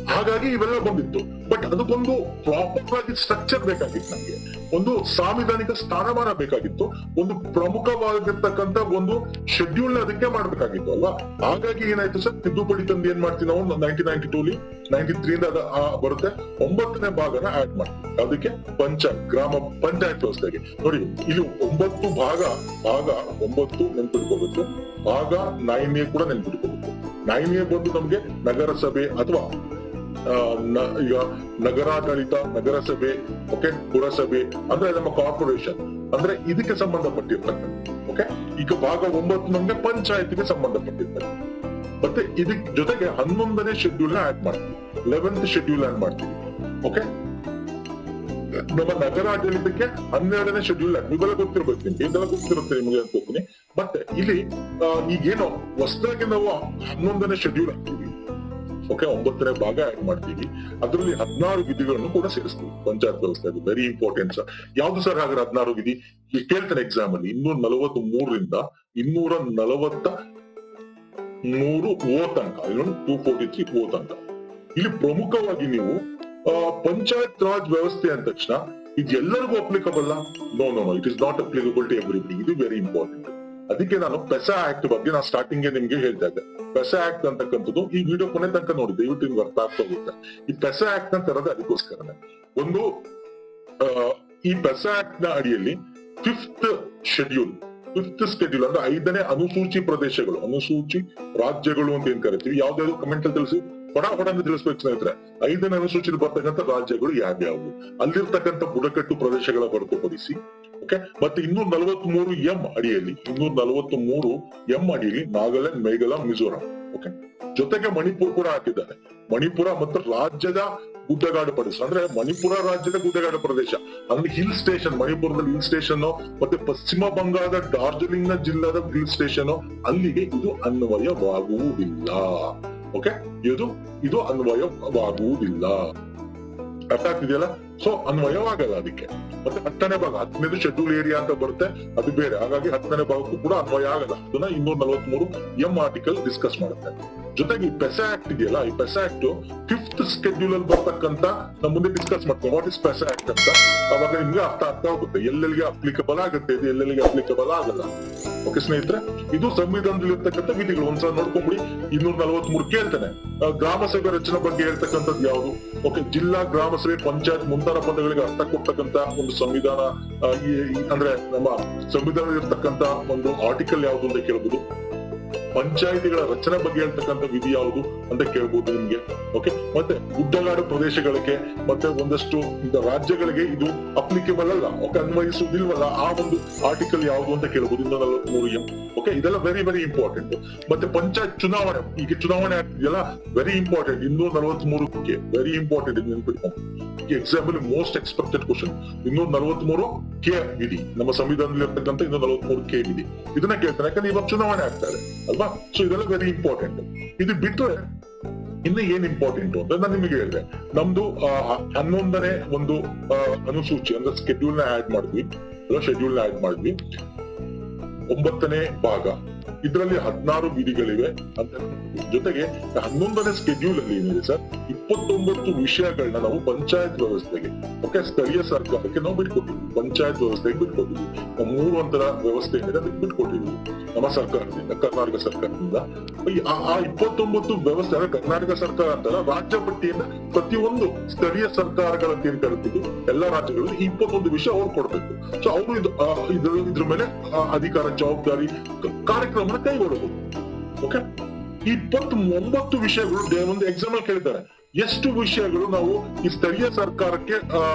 ಹಾಗಾಗಿ ಇವೆಲ್ಲ ಬಂದಿತ್ತು. ಬಟ್ ಅದಕ್ಕೊಂದು ಪ್ರಾಪರ್ ಆಗಿ ಸ್ಟ್ರಕ್ಚರ್ ಬೇಕಾಗಿತ್ತು, ನಮ್ಗೆ ಒಂದು ಸಾಂವಿಧಾನಿಕ ಸ್ಥಾನಮಾನ ಬೇಕಾಗಿತ್ತು, ಒಂದು ಪ್ರಮುಖವಾಗಿರ್ತಕ್ಕಂಥ ಒಂದು ಶೆಡ್ಯೂಲ್ ನ ಅದಕ್ಕೆ ಮಾಡ್ಬೇಕಾಗಿತ್ತು ಅಲ್ವಾ. ಹಾಗಾಗಿ ಏನಾಯ್ತು ಸರ್, ತಿದ್ದುಪಡಿ ತಂದು ಏನ್ ಮಾಡ್ತೀವಿ ನಾವು 1992 93 ಬರುತ್ತೆ, 9ನೇ ಭಾಗನ ಆಡ್ ಮಾಡ್ತೀವಿ. ಅದಕ್ಕೆ ಗ್ರಾಮ ಪಂಚಾಯತ್ ವ್ಯವಸ್ಥೆಗೆ. ನೋಡಿ, ಇಲ್ಲಿ 9 ಭಾಗ 9 ನೆನ್ಪಿಟ್ಕೋಬೇಕು, ಭಾಗ 9A ಕೂಡ ನೆನ್ಪಿಟ್ಕೋಬೇಕು. 9A ಬಂದು ನಮ್ಗೆ ನಗರಸಭೆ ಅಥವಾ ಈಗ ನಗರಾಡಳಿತ, ನಗರಸಭೆ, ಓಕೆ, ಪುರಸಭೆ ಅಂದ್ರೆ ನಮ್ಮ ಕಾರ್ಪೊರೇಷನ್, ಅಂದ್ರೆ ಇದಕ್ಕೆ ಸಂಬಂಧಪಟ್ಟಿರ್ತಕ್ಕಂಥ. ಓಕೆ, ಈಗ ಭಾಗ 9 ನಮ್ಗೆ ಪಂಚಾಯತ್ಗೆ ಸಂಬಂಧಪಟ್ಟಿರ್ತಕ್ಕಂಥ. ಮತ್ತೆ ಇದಕ್ ಜೊತೆಗೆ 11ನೇ ಶೆಡ್ಯೂಲ್ ನ ಆಡ್ ಮಾಡ್ತೀವಿ, 11th ಶೆಡ್ಯೂಲ್ ಆಡ್ ಮಾಡ್ತೀವಿ. ಓಕೆ, ನಮ್ಮ ನಗರಾಡಳಿತಕ್ಕೆ 12ನೇ ಶೆಡ್ಯೂಲ್ ಆಡ್, ಇವೆಲ್ಲ ಗೊತ್ತಿರ್ಬೇಕು ನಿಮ್ಗೆ, ಇದೆಲ್ಲ ಗೊತ್ತಿರುತ್ತೆ ನಿಮ್ಗೆ ಅನ್ಕೋತೀನಿ. ಮತ್ತೆ ಇಲ್ಲಿ ಈಗೇನೋ ಹೊಸದಾಗಿ ನಾವು 11ನೇ ಶೆಡ್ಯೂಲ್ ಹಾಕ್ತೀವಿ. ಓಕೆ, 9ನೇ ಭಾಗ ಆಡ್ ಮಾಡ್ತೀವಿ. ಅದರಲ್ಲಿ 16 ವಿಧಿಗಳನ್ನು ಕೂಡ ಸೇರಿಸ್ತೀವಿ ಪಂಚಾಯತ್ ವ್ಯವಸ್ಥೆ. ಅದು ವೆರಿ ಇಂಪಾರ್ಟೆಂಟ್ ಸರ್. ಯಾವ್ದು ಸರ್ ಹಾಗಾದ್ರೆ 16 ವಿಧಿ? ಕೇಳ್ತಾರೆ ಎಕ್ಸಾಮ್ ಅಲ್ಲಿ. 243ರಿಂದ 243 ಓ ತನಕ, 243 ಓ ತನಕ. ಇಲ್ಲಿ ಪ್ರಮುಖವಾಗಿ ನೀವು ಪಂಚಾಯತ್ ರಾಜ್ ವ್ಯವಸ್ಥೆ ಅಂದ ತಕ್ಷಣ ಇದು ಎಲ್ಲರಿಗೂ applicable? No, it is not applicable to everybody. ಇದು ವೆರಿ ಇಂಪಾರ್ಟೆಂಟ್. ಅದಕ್ಕೆ ನಾನು ಪೆಸಾ ಆಕ್ಟ್ ಬಗ್ಗೆ ನಾನು ಸ್ಟಾರ್ಟಿಂಗ್ ನಿಮ್ಗೆ ಹೇಳ್ತಾ ಇದ್ದೆ. ಪೆಸಾ ಆಕ್ಟ್ ಅಂತಕ್ಕಂಥದ್ದು ಈ ವಿಡಿಯೋ ಕೊನೆ ತನಕ ನೋಡಿ, ದಯವಿಟ್ಟು ನಿಮ್ಗೆ ಅರ್ಥ ಆಗ್ತಾ ಹೋಗುತ್ತೆ. ಈ ಪೆಸಾ ಆಕ್ಟ್ ನ ತರದ ಅದಕ್ಕೋಸ್ಕರನೇ ಒಂದು ಈ ಪೆಸಾ ಆಕ್ಟ್ ನ ಅಡಿಯಲ್ಲಿ 5th ಶೆಡ್ಯೂಲ್ ಅಂದ್ರೆ 5ನೇ ಅನುಸೂಚಿ ಪ್ರದೇಶಗಳು, ಅನುಸೂಚಿ ರಾಜ್ಯಗಳು ಅಂತ ಏನ್ ಕರಿತೀವಿ. ಯಾವ್ದಾದ್ರು ಕಮೆಂಟ್ ಅಲ್ಲಿ ತಿಳಿಸಿ, ಹೊಡ ತಿಳಿಸ್ಬೇಕು ಸ್ನೇಹಿತರೆ. 5ನೇ ಅನುಸೂಚಿಯಲ್ಲಿ ಬರ್ತಕ್ಕಂಥ ರಾಜ್ಯಗಳು ಯಾವ್ಯಾವು, ಅಲ್ಲಿರ್ತಕ್ಕಂಥ ಬುಡಕಟ್ಟು ಪ್ರದೇಶಗಳ ಹೊರತುಪಡಿಸಿ. ಓಕೆ, ಮತ್ತೆ 243M ಅಡಿಯಲ್ಲಿ, 243M ಅಡಿಯಲ್ಲಿ ನಾಗಾಲ್ಯಾಂಡ್, ಮೇಘಾಲಯ, ಮಿಜೋರಾಂ. ಓಕೆ, ಜೊತೆಗೆ ಮಣಿಪುರ್ ಕೂಡ ಹಾಕಿದ್ದಾರೆ. ಮಣಿಪುರ ಮತ್ತು ರಾಜ್ಯದ ಗುಡ್ಡಗಾಡು ಪ್ರದೇಶ ಅಂದ್ರೆ ಮಣಿಪುರ ರಾಜ್ಯದ ಗುಡ್ಡಗಾಡು ಪ್ರದೇಶ ಅಂದ್ರೆ ಹಿಲ್ ಸ್ಟೇಷನ್, ಮಣಿಪುರದಲ್ಲಿ ಹಿಲ್ ಸ್ಟೇಷನ್ ಮತ್ತೆ ಪಶ್ಚಿಮ ಬಂಗಾಳದ ಡಾರ್ಜಿಲಿಂಗ್ ನ ಜಿಲ್ಲಾದ ಹಿಲ್ ಸ್ಟೇಷನ್, ಅಲ್ಲಿಗೆ ಇದು ಅನ್ವಯವಾಗುವುದಿಲ್ಲ. ಓಕೆ, ಇದು ಅನ್ವಯವಾಗುವುದಿಲ್ಲ. ಅರ್ಥ ಆಗ್ತಿದೆಯಲ್ಲ? ಸೊ ಅನ್ವಯವಾಗಲ್ಲ ಅದಕ್ಕೆ. ಮತ್ತೆ 10ನೇ ಭಾಗ 15 ಶೆಡ್ಯೂಲ್ ಏರಿಯಾ ಅಂತ ಬರುತ್ತೆ, ಅದು ಬೇರೆ. ಹಾಗಾಗಿ 10ನೇ ಭಾಗಕ್ಕೂ ಕೂಡ ಅನ್ವಯ ಆಗಲ್ಲ. ಅದನ್ನ 243 ಆರ್ಟಿಕಲ್ ಡಿಸ್ಕಸ್ ಮಾಡುತ್ತೆ. ಜೊತೆಗೆ ಈ ಪೆಸಾ ಆಕ್ಟ್ ಇದೆಯಲ್ಲ, ಈ ಪೆಸಾ ಆಕ್ಟ್ 5th ಸ್ಕೆಡ್ಯೂಲ್ ಅಲ್ಲಿ ಬರ್ತಕ್ಕಂತ ನಾವು ಮುಂದೆ ಡಿಸ್ಕಸ್ ಮಾಡ್ತೀವಿ ವಾಟ್ ಇಸ್ ಪೆಸಾ ಆಕ್ಟ್ ಅಂತ. ಅವಾಗ ನಿಮ್ಗೆ ಅರ್ಥ ಆಗ್ತಾ ಹೋಗುತ್ತೆ ಎಲ್ಲೆಲ್ಲಿಗೆ ಅಪ್ಲಿಕಬಲ್ ಆಗುತ್ತೆ, ಇದು ಎಲ್ಲೆಲ್ಲಿಗೆ ಅಪ್ಲಿಕಬಲ್ ಆಗಲ್ಲ. ಓಕೆ ಸ್ನೇಹಿತರೆ, ಇದು ಸಂವಿಧಾನದಲ್ಲಿ ಇರ್ತಕ್ಕಂಥ ವಿಧಿಗಳು. ಒಂದ್ಸಲ ನೋಡ್ಕೊಂಡ್ಬಿಡಿ. 243 ಕೇಳ್ತಾನೆ, ಗ್ರಾಮ ಸಭೆ ರಚನೆ ಬಗ್ಗೆ ಹೇಳ್ತಕ್ಕಂಥದ್ದು ಯಾವುದು? ಓಕೆ, ಜಿಲ್ಲಾ, ಗ್ರಾಮ ಸಭೆ, ಪಂಚಾಯತ್ ಮುಂತಾದ ಪದಗಳಿಗೆ ಅರ್ಥ ಕೊಡ್ತಕ್ಕಂತ ಒಂದು ಸಂವಿಧಾನ, ಅಂದ್ರೆ ನಮ್ಮ ಸಂವಿಧಾನದಲ್ಲಿ ಇರ್ತಕ್ಕಂತ ಒಂದು ಆರ್ಟಿಕಲ್ ಯಾವುದು ಅಂತ ಕೇಳ್ಬೋದು. ಪಂಚಾಯಿತಿಗಳ ರಚನೆ ಬಗ್ಗೆ ಹೇಳ್ತಕ್ಕಂಥ ವಿಧಿ ಯಾವುದು ಅಂತ ಕೇಳ್ಬೋದು ನಿಮ್ಗೆ. ಓಕೆ, ಮತ್ತೆ ಗುಡ್ಡಗಾಡು ಪ್ರದೇಶಗಳಿಗೆ ಮತ್ತೆ ಒಂದಷ್ಟು ರಾಜ್ಯಗಳಿಗೆ ಇದು ಅಪ್ಲಿಕೇಬಲ್ ಅಲ್ಲ, ಓಕೆ, ಅನ್ವಯಿಸುವುದಿಲ್ವಲ್ಲ, ಆ ಒಂದು ಆರ್ಟಿಕಲ್ ಯಾವುದು ಅಂತ ಕೇಳ್ಬೋದು. 243 ಓಕೆ, ಇದೆಲ್ಲ ವೆರಿ ವೆರಿ ಇಂಪಾರ್ಟೆಂಟ್. ಮತ್ತೆ ಪಂಚಾಯತ್ ಚುನಾವಣೆ, ಈಗ ಚುನಾವಣೆ ಆಗ್ತಿದೆಯಲ್ಲ, ವೆರಿ ಇಂಪಾರ್ಟೆಂಟ್. 243 very important. ನೆನ್ಪಿಟ್ಕೊಂಡು ಎಕ್ಸಾಂಪಲ್ ಮೋಸ್ಟ್ ಎಕ್ಸ್ಪೆಕ್ಟೆಡ್ ಕ್ವಶನ್ 243 ವಿಧಿ, ನಮ್ಮ ಸಂವಿಧಾನದಲ್ಲಿ ಇರ್ತಕ್ಕಂಥ 243 ವಿಧಿ. ಇದನ್ನ ಕೇಳ್ತಾರೆ, ಯಾಕಂದ್ರೆ ಇವಾಗ ಚುನಾವಣೆ ಆಗ್ತಾರೆ ಅಲ್ವಾ? ಸೊ ಇದೆಲ್ಲ ವೆರಿ ಇಂಪಾರ್ಟೆಂಟ್. ಇದು ಬಿಟ್ಟರೆ ಇನ್ನು ಏನ್ ಇಂಪಾರ್ಟೆಂಟ್ ಅಂತ ನಾನು ನಿಮಗೆ ಹೇಳಿದೆ. ನಮ್ದು 11ನೇ ಒಂದು ಅನುಸೂಚಿ ಅಂದ್ರೆ ಶೆಡ್ಯೂಲ್ ನ ಆಡ್ ಮಾಡಿದ್ವಿ. 9ನೇ ಭಾಗ, ಇದರಲ್ಲಿ 16 ವಿಧಿಗಳಿವೆ ಅಂತ. ಜೊತೆಗೆ 11ನೇ ಸ್ಕೆಡ್ಯೂಲ್ ಅಲ್ಲಿ ಏನಿದೆ ಸರ್, 29 ವಿಷಯಗಳನ್ನ ನಾವು ಪಂಚಾಯತ್ ವ್ಯವಸ್ಥೆಗೆ, ಓಕೆ, ಸ್ಥಳೀಯ ಸರ್ಕಾರಕ್ಕೆ ನಾವು ಬಿಟ್ಕೊಟ್ಟಿದ್ವಿ. ಪಂಚಾಯತ್ ವ್ಯವಸ್ಥೆಗೆ ಬಿಟ್ಕೊಟ್ಟಿದ್ವಿ. 3 ಹಂತದ ವ್ಯವಸ್ಥೆ ಏನಿದೆ ಅದಕ್ಕೆ ಬಿಟ್ಕೊಟ್ಟಿದ್ವಿ ನಮ್ಮ ಸರ್ಕಾರದಿಂದ, ಕರ್ನಾಟಕ ಸರ್ಕಾರದಿಂದ. ಆ 29 ವ್ಯವಸ್ಥೆ ಅಂದ್ರೆ ಕರ್ನಾಟಕ ಸರ್ಕಾರ ಅಂತಲ್ಲ, ರಾಜ್ಯ ಪಟ್ಟಿಯಿಂದ ಪ್ರತಿಯೊಂದು ಸ್ಥಳೀಯ ಸರ್ಕಾರಗಳಂತ ಏನ್ ಕರಿತಿದ್ರು ಎಲ್ಲಾ ರಾಜ್ಯಗಳಲ್ಲಿ 21 ವಿಷಯ ಅವ್ರು ಕೊಡ್ಬೇಕು. ಸೊ ಅವರು ಇದ್ರ ಮೇಲೆ ಅಧಿಕಾರ, ಜವಾಬ್ದಾರಿ, ಕಾರ್ಯಕ್ರಮ ಕೈಗೊಳ್ಳಬಹುದು. ಓಕೆ, 29 ವಿಷಯಗಳು ಒಂದು ಎಕ್ಸಾಮ್ ಅಲ್ಲಿ ಕೇಳಿದ್ದಾರೆ, ಎಷ್ಟು ವಿಷಯಗಳು ನಾವು ಈ ಸ್ಥಳೀಯ ಸರ್ಕಾರಕ್ಕೆ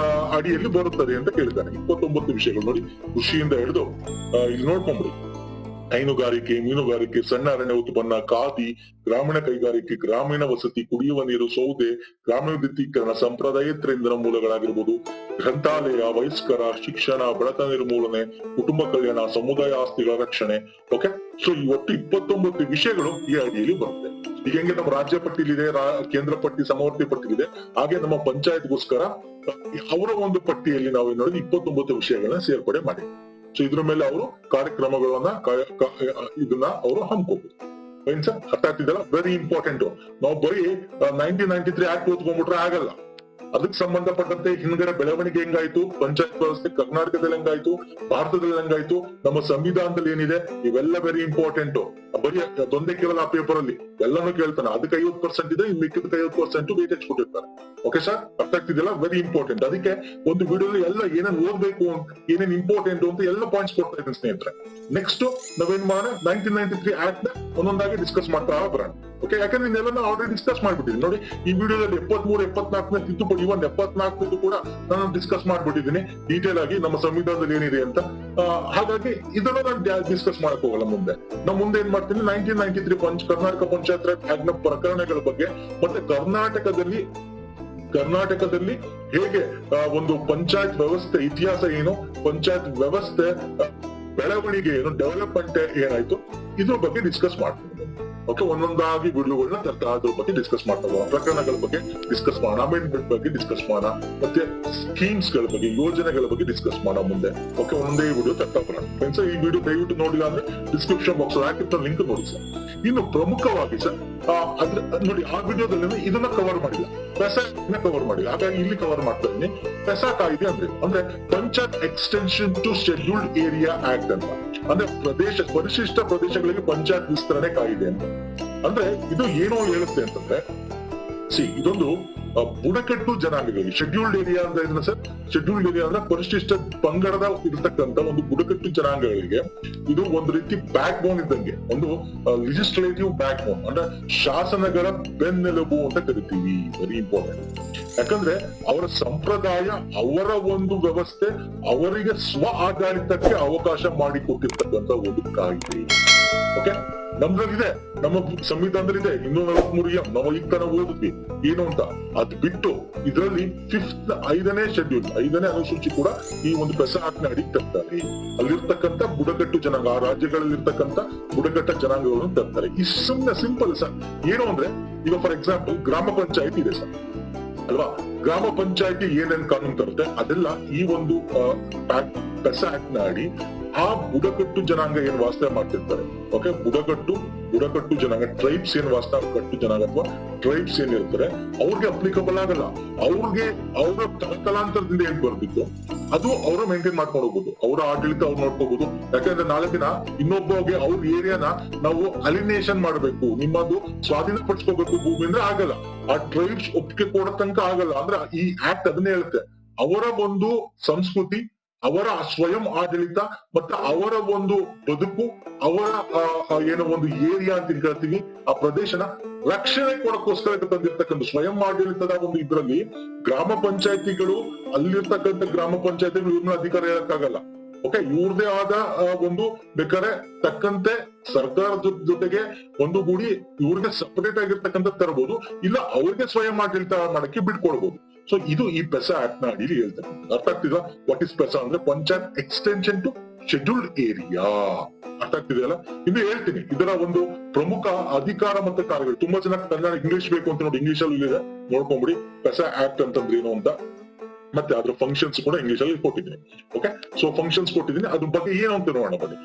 ಅಡಿಯಲ್ಲಿ ಬರುತ್ತದೆ ಅಂತ ಕೇಳಿದ್ದಾರೆ. 29 ವಿಷಯಗಳು ನೋಡಿ, ಕೃಷಿಯಿಂದ ಹಿಡಿದು ಇಲ್ಲಿ ನೋಡ್ಕೊಂಡ್ಬಿಡಿ, ಹೈನುಗಾರಿಕೆ, ಮೀನುಗಾರಿಕೆ, ಸಣ್ಣ ಅರಣ್ಯ ಉತ್ಪನ್ನ, ಖಾದಿ, ಗ್ರಾಮೀಣ ಕೈಗಾರಿಕೆ, ಗ್ರಾಮೀಣ ವಸತಿ, ಕುಡಿಯುವ ನೀರು, ಸೌದೆ, ಗ್ರಾಮೀಣ ವಿದ್ಯುದೀಕರಣ, ಸಂಪ್ರದಾಯೇತರ ಇಂಧನ ಮೂಲಗಳಾಗಿರ್ಬೋದು, ಗ್ರಂಥಾಲಯ, ವಯಸ್ಕರ ಶಿಕ್ಷಣ, ಬಡತನ ನಿರ್ಮೂಲನೆ, ಕುಟುಂಬ ಕಲ್ಯಾಣ, ಸಮುದಾಯ ಆಸ್ತಿಗಳ ರಕ್ಷಣೆ. ಓಕೆ, ಸೊ ಈ ಒಟ್ಟು 29 ವಿಷಯಗಳು ಈ ಅಡಿಯಲ್ಲಿ ಬರುತ್ತೆ. ಈಗ ಹೆಂಗೆ ನಮ್ಮ ರಾಜ್ಯ ಪಟ್ಟಿಲಿದೆ, ಕೇಂದ್ರ ಪಟ್ಟಿ, ಸಮವರ್ತಿ ಪಟ್ಟಿಲಿದೆ, ಹಾಗೆ ನಮ್ಮ ಪಂಚಾಯತ್ಗೋಸ್ಕರ ಅವರ ಒಂದು ಪಟ್ಟಿಯಲ್ಲಿ ನಾವು ನೋಡಿ 29 ವಿಷಯಗಳನ್ನ ಸೇರ್ಪಡೆ ಮಾಡಿ. ಸೊ ಇದ್ರ ಮೇಲೆ ಅವರು ಕಾರ್ಯಕ್ರಮಗಳನ್ನ ಇದನ್ನ ಅವರು ಹಮ್ಮಿಕೋಬಹುದು. ಅರ್ಥ ಆಗ್ತಿದೆಯಲ್ಲ? Very important. ನಾವು ಬರೀ 1993 ಆಕ್ಟ್ ಓದ್ಕೊಂಡ್ಬಿಟ್ರೆ ಆಗಲ್ಲ. ಅದಕ್ಕೆ ಸಂಬಂಧಪಟ್ಟಂತೆ ಹಿಂದ್ಗಡೆ ಬೆಳವಣಿಗೆ ಹೆಂಗಾಯ್ತು, ಪಂಚಾಯತ್ ವ್ಯವಸ್ಥೆ ಕರ್ನಾಟಕದಲ್ಲಿ ಹೆಂಗಾಯ್ತು, ಭಾರತದಲ್ಲಿ ಹೆಂಗಾಯ್ತು, ನಮ್ಮ ಸಂವಿಧಾನದಲ್ಲಿ ಏನಿದೆ, ಇವೆಲ್ಲ ವೆರಿ ಇಂಪಾರ್ಟೆಂಟ್. ಬರೀ ಅದೊಂದೇ ಕೇವಲ ಆ ಪೇಪರ್ ಅಲ್ಲಿ ಎಲ್ಲಾನು ಕೇಳ್ತಾನೆ. ಅದಕ್ಕೆ 50% ಇದೆ, ಇನ್ನು ಮಿಕ್ಕಿದ 50% ವೇಟೇಜ್ ಕೊಟ್ಟಿರ್ತಾರೆ. ಓಕೆ ಸರ್, ಅರ್ಥ ಆಗ್ತಿದೆಯಲ್ಲ? Very important. ಅದಕ್ಕೆ ಒಂದು ವಿಡಿಯೋಲಿ ಎಲ್ಲ ಏನೇನ್ ಓದ್ಬೇಕು, ಏನೇನ್ ಇಂಪಾರ್ಟೆಂಟ್ ಅಂತ ಎಲ್ಲ ಪಾಯಿಂಟ್ಸ್ ಕೊಡ್ತಾ ಇದ್ದೀನಿ ಸ್ನೇಹಿತರೆ. ನೆಕ್ಸ್ಟ್ ನಾವೇನ್ ಮಾಡೋಣ, 1993 ಆಕ್ಟ್ ನ ಒಂದೊಂದಾಗಿ ಡಿಸ್ಕಸ್ ಮಾಡ್ತಾ ಬರೋಣ. ಓಕೆ, ಯಾಕಂದ್ರೆ ಇದನ್ನೆಲ್ಲ ಆಲ್ರೆಡಿ ಡಿಸ್ಕಸ್ ಮಾಡ್ಬಿಟ್ಟಿದ್ದೀನಿ ನೋಡಿ. ಈ ವಿಡಿಯೋದಲ್ಲಿ 73, 74ನೇ ತಿದ್ದುಪಡಿ, 74ನೇದು ಕೂಡ ನಾನು ಡಿಸ್ಕಸ್ ಮಾಡ್ಬಿಟ್ಟಿದ್ದೀನಿ ಡೀಟೇಲ್ ಆಗಿ ನಮ್ಮ ಸಂವಿಧಾನದಲ್ಲಿ ಏನಿದೆ ಅಂತ. ಹಾಗಾಗಿ ಇದನ್ನ ನಾನು ಡಿಸ್ಕಸ್ ಮಾಡಕ್ ಹೋಗಲ್ಲ. ನಾನು ಮುಂದೆ ಏನ್ ಮಾಡ್ತೀನಿ, 1993 ಕರ್ನಾಟಕ ಪಂಚಾಯತ್ ರಾಜ್ ಆಕ್ಟ್ ನ ಪ್ರಕರಣಗಳ ಬಗ್ಗೆ, ಮತ್ತೆ ಕರ್ನಾಟಕದಲ್ಲಿ ಹೇಗೆ ಒಂದು ಪಂಚಾಯತ್ ವ್ಯವಸ್ಥೆ ಇತಿಹಾಸ ಏನು, ಪಂಚಾಯತ್ ವ್ಯವಸ್ಥೆ ಬೆಳವಣಿಗೆ ಏನು, ಡೆವಲಪ್ಮೆಂಟ್ ಏನಾಯ್ತು, ಇದ್ರ ಬಗ್ಗೆ ಡಿಸ್ಕಸ್ ಮಾಡ್ತೀನಿ. ಓಕೆ, ಒಂದೊಂದಾಗಿ ವಿಡಿಯೋಗಳನ್ನ ತರ್ತಾ ಅದ್ರ ಬಗ್ಗೆ ಡಿಸ್ಕಸ್ ಮಾಡ್ತಾ ಹೋಗೋಣ. ಪ್ರಕರಣಗಳ ಬಗ್ಗೆ ಡಿಸ್ಕಸ್ ಮಾಡೋಣ, ಅಮೆಂಡ್ಮೆಂಟ್ ಬಗ್ಗೆ ಡಿಸ್ಕಸ್ ಮಾಡೋಣ, ಮತ್ತೆ ಸ್ಕೀಮ್ಸ್ ಗಳ ಬಗ್ಗೆ, ಯೋಜನೆಗಳ ಬಗ್ಗೆ ಡಿಸ್ಕಸ್ ಮಾಡೋಣ ಮುಂದೆ. ಓಕೆ, ಒಂದೇ ವಿಡಿಯೋ ತರ್ತಾ ಬರೋಣ. ಫ್ರೆಂಡ್ಸ್, ಈ ವಿಡಿಯೋ ದಯವಿಟ್ಟು ನೋಡಿಲ್ಲ ಅಂದ್ರೆ ಡಿಸ್ಕ್ರಿಪ್ಷನ್ ಬಾಕ್ಸ್ ಹಾಕಿರ್ತ ಲಿಂಕ್ ನೋಡಿ ಸರ್. ಇನ್ನು ಪ್ರಮುಖವಾಗಿ ಸರ್, ಅದ್ರ ನೋಡಿ, ಆ ವಿಡಿಯೋದಲ್ಲಿ ಇದನ್ನ ಕವರ್ ಮಾಡಿಲ್ಲ, ಪೆಸಾಕ್ ಕವರ್ ಮಾಡಿಲ್ಲ. ಹಾಗಾಗಿ ಇಲ್ಲಿ ಕವರ್ ಮಾಡ್ತಾ ಇದ್ದೀನಿ. ಪೆಸಾ ಕಾಯ್ದೆ ಅಂದ್ರೆ panchayat extension to scheduled area act ಅಂತ. ಅಂದ್ರೆ ಪರಿಶಿಷ್ಟ ಪ್ರದೇಶಗಳಿಗೆ ಪಂಚಾಯತ್ ವಿಸ್ತರಣೆ ಕಾಯ್ದೆ ಅಂತ. ಅಂದ್ರೆ ಇದು ಏನೋ ಹೇಳುತ್ತೆ ಅಂತಂದ್ರೆ, ಇದೊಂದು ಬುಡಕಟ್ಟು ಜನಾಂಗಗಳಿಗೆ, ಶೆಡ್ಯೂಲ್ಡ್ ಏರಿಯಾ ಅಂತ ಇದನ್ನ ಸರ್, ಶೆಡ್ಯೂಲ್ಡ್ ಏರಿಯಾ ಅಂದ್ರೆ ಪರಿಶಿಷ್ಟ ಪಂಗಡದ ಇರತಕ್ಕಂತ ಒಂದು ಬುಡಕಟ್ಟು ಜನಾಂಗಗಳಿಗೆ ಇದು ಒಂದು ರೀತಿ ಬ್ಯಾಕ್ ಬೋನ್ ಇದ್ದಂಗೆ, ಒಂದು ಲೆಜಿಸ್ಲೇಟಿವ್ ಬ್ಯಾಕ್ ಬೋನ್, ಅಂದ್ರೆ ಶಾಸನಗಳ ಬೆನ್ನೆಲುಬು ಅಂತ ಕರಿತೀವಿ. Very important. ಯಾಕಂದ್ರೆ ಅವರ ಸಂಪ್ರದಾಯ, ಅವರ ಒಂದು ವ್ಯವಸ್ಥೆ, ಅವರಿಗೆ ಸ್ವ ಆಡಳಿತಕ್ಕೆ ಅವಕಾಶ ಮಾಡಿಕೊಟ್ಟಿರ್ತಕ್ಕಂಥ ಒಂದು ಕಾಯ್ದೆ. ಓಕೆ, ನಮ್ದ್ರಲ್ಲಿದೆ, ನಮ್ಮ ಸಂವಿಧಾನದಲ್ಲಿದೆ 243 ನಾವು ಈಗ ತನ ಓದಿದ್ವಿ ಏನು ಅಂತ. ಅದ್ ಬಿಟ್ಟು ಇದರಲ್ಲಿ 5ನೇ ಶೆಡ್ಯೂಲ್ 5ನೇ ಅನುಸೂಚಿ ಕೂಡ ಈ ಒಂದು ಪೆಸಾ ಆಕ್ಟ್ ನ ಅಡಿಗೆ ತರ್ತಾರೆ. ಅಲ್ಲಿರ್ತಕ್ಕಂಥ ಬುಡಕಟ್ಟು ಜನಾಂಗ, ಆ ರಾಜ್ಯಗಳಲ್ಲಿ ಇರ್ತಕ್ಕಂಥ ಬುಡಕಟ್ಟ ಜನಾಂಗಗಳನ್ನು ತರ್ತಾರೆ. ಈ ಸುಮ್ನೆ ಸಿಂಪಲ್ ಸರ್. ಏನು ಅಂದ್ರೆ ಈಗ ಫಾರ್ ಎಕ್ಸಾಂಪಲ್ ಗ್ರಾಮ ಪಂಚಾಯತಿ ಇದೆ ಸರ್ ಅಲ್ವಾ, ಗ್ರಾಮ ಪಂಚಾಯತಿ ಏನೇನ್ ಕಾನೂನು ತರುತ್ತೆ ಅದೆಲ್ಲ ಈ ಒಂದು ಪೆಸಾ ಆಕ್ಟ್ ನ ಅಡಿ ಆ ಬುಡಕಟ್ಟು ಜನಾಂಗ ಏನ್ ವಾಸ ಮಾಡ್ತಿರ್ತಾರೆ, ಓಕೆ, ಬುಡಕಟ್ಟು ಜನಾಂಗ, ಟ್ರೈಬ್ಸ್ ಏನ್ ಕಟ್ಟು ಜನಾಂಗ ಅಥವಾ ಟ್ರೈಬ್ಸ್ ಏನ್ ಇರ್ತಾರೆ ಅವ್ರಿಗೆ ಅಪ್ಲಿಕಬಲ್ ಆಗಲ್ಲ. ಅವ್ರಿಗೆ ಅವರ ತಲಾಂತರದಿಂದ ಏನ್ ಬರ್ದಿತ್ತು ಅದು ಅವರ ಮೇಂಟೈನ್ ಮಾಡ್ಕೊಂಡು ಹೋಗ್ಬೋದು, ಅವರ ಆಡಳಿತ ಅವ್ರು ನೋಡ್ಕೋಬಹುದು. ಯಾಕಂದ್ರೆ ನಾಳೆ ದಿನ ಇನ್ನೊಬ್ಬಗೆ ಅವ್ರ ಏರಿಯಾನ ನಾವು ಅಲಿನೇಷನ್ ಮಾಡ್ಬೇಕು, ನಿಮ್ಮದು ಸ್ವಾಧೀನ ಪಡಿಸ್ಕೋಬೇಕು ಭೂಮಿ ಅಂದ್ರೆ ಆಗಲ್ಲ. ಆ ಟ್ರೈಬ್ಸ್ ಒಪ್ಪಿಗೆ ಕೊಡೋ ತನಕ ಆಗಲ್ಲ. ಅಂದ್ರೆ ಈ ಆಕ್ಟ್ ಅದನ್ನೇ ಹೇಳುತ್ತೆ, ಅವರ ಒಂದು ಸಂಸ್ಕೃತಿ, ಅವರ ಸ್ವಯಂ ಆಡಳಿತ ಮತ್ತೆ ಅವರ ಒಂದು ಬದುಕು, ಅವರ ಏನೋ ಒಂದು ಏರಿಯಾ ಅಂತ ಹೇಳ್ತೀವಿ ಆ ಪ್ರದೇಶನ ರಕ್ಷಣೆ ಕೊಡಕ್ಕೋಸ್ಕರ ತಂದಿರ್ತಕ್ಕಂಥ ಸ್ವಯಂ ಆಡಳಿತದ ಒಂದು ಇದ್ರಲ್ಲಿ ಗ್ರಾಮ ಪಂಚಾಯತಿಗಳು, ಅಲ್ಲಿರ್ತಕ್ಕಂಥ ಗ್ರಾಮ ಪಂಚಾಯತಿಗಳು ಇವ್ರನ್ನ ಅಧಿಕಾರ ಹೇಳಕ್ಕಾಗಲ್ಲ. ಓಕೆ, ಇವ್ರದೇ ಆದ ಒಂದು ಬೇಕಾದ್ರೆ ತಕ್ಕಂತೆ ಸರ್ಕಾರದ ಜೊತೆಗೆ ಒಂದು ಗೂಡಿ ಇವ್ರಿಗೆ ಸಪರೇಟ್ ಆಗಿರ್ತಕ್ಕಂಥ ತರಬಹುದು, ಇಲ್ಲ ಅವ್ರಿಗೆ ಸ್ವಯಂ ಆಡಳಿತ ಮಾಡಕ್ಕೆ ಬಿಟ್ಕೊಡ್ಬಹುದು. ಸೊ ಇದು ಈ ಪೆಸಾ ಆಕ್ಟ್ ನ ಅಡಿಯಲ್ಲಿ ಹೇಳ್ತಾರೆ. ಅರ್ಥ ಆಗ್ತಿದ? ವಾಟ್ ಇಸ್ ಪೆಸಾ ಅಂದ್ರೆ panchayat extension to scheduled area. ಅರ್ಥ ಆಗ್ತಿದೆಯಲ್ಲ? ಇನ್ನು ಹೇಳ್ತೀನಿ ಇದರ ಒಂದು ಪ್ರಮುಖ ಅಧಿಕಾರ ಮತ್ತೆ ಕಾರ್ಯಗಳು. ತುಂಬಾ ಜನ ಕನ್ನಡ ಇಂಗ್ಲಿಷ್ ಬೇಕು ಅಂತ ನೋಡಿ, ಇಂಗ್ಲಿಷ್ ಅಲ್ಲಿ ಇದೆ, ನೋಡ್ಕೊಂಬಿಡಿ ಪೆಸಾ ಆಕ್ಟ್ ಅಂತಂದ್ರೆ ಏನು ಅಂತ. ಮತ್ತೆ ಅದ್ರ ಫಂಕ್ಷನ್ಸ್ ಕೂಡ ಇಂಗ್ಲಿಷ್ ಅಲ್ಲಿ ಕೊಟ್ಟಿದ್ದೀನಿ. ಓಕೆ, ಸೊ ಫಂಕ್ಷನ್ಸ್ ಕೊಟ್ಟಿದ್ದೀನಿ, ಅದ್ರ ಬಗ್ಗೆ ಏನು ಅಂತ ನೋಡೋಣ ಬನ್ನಿ.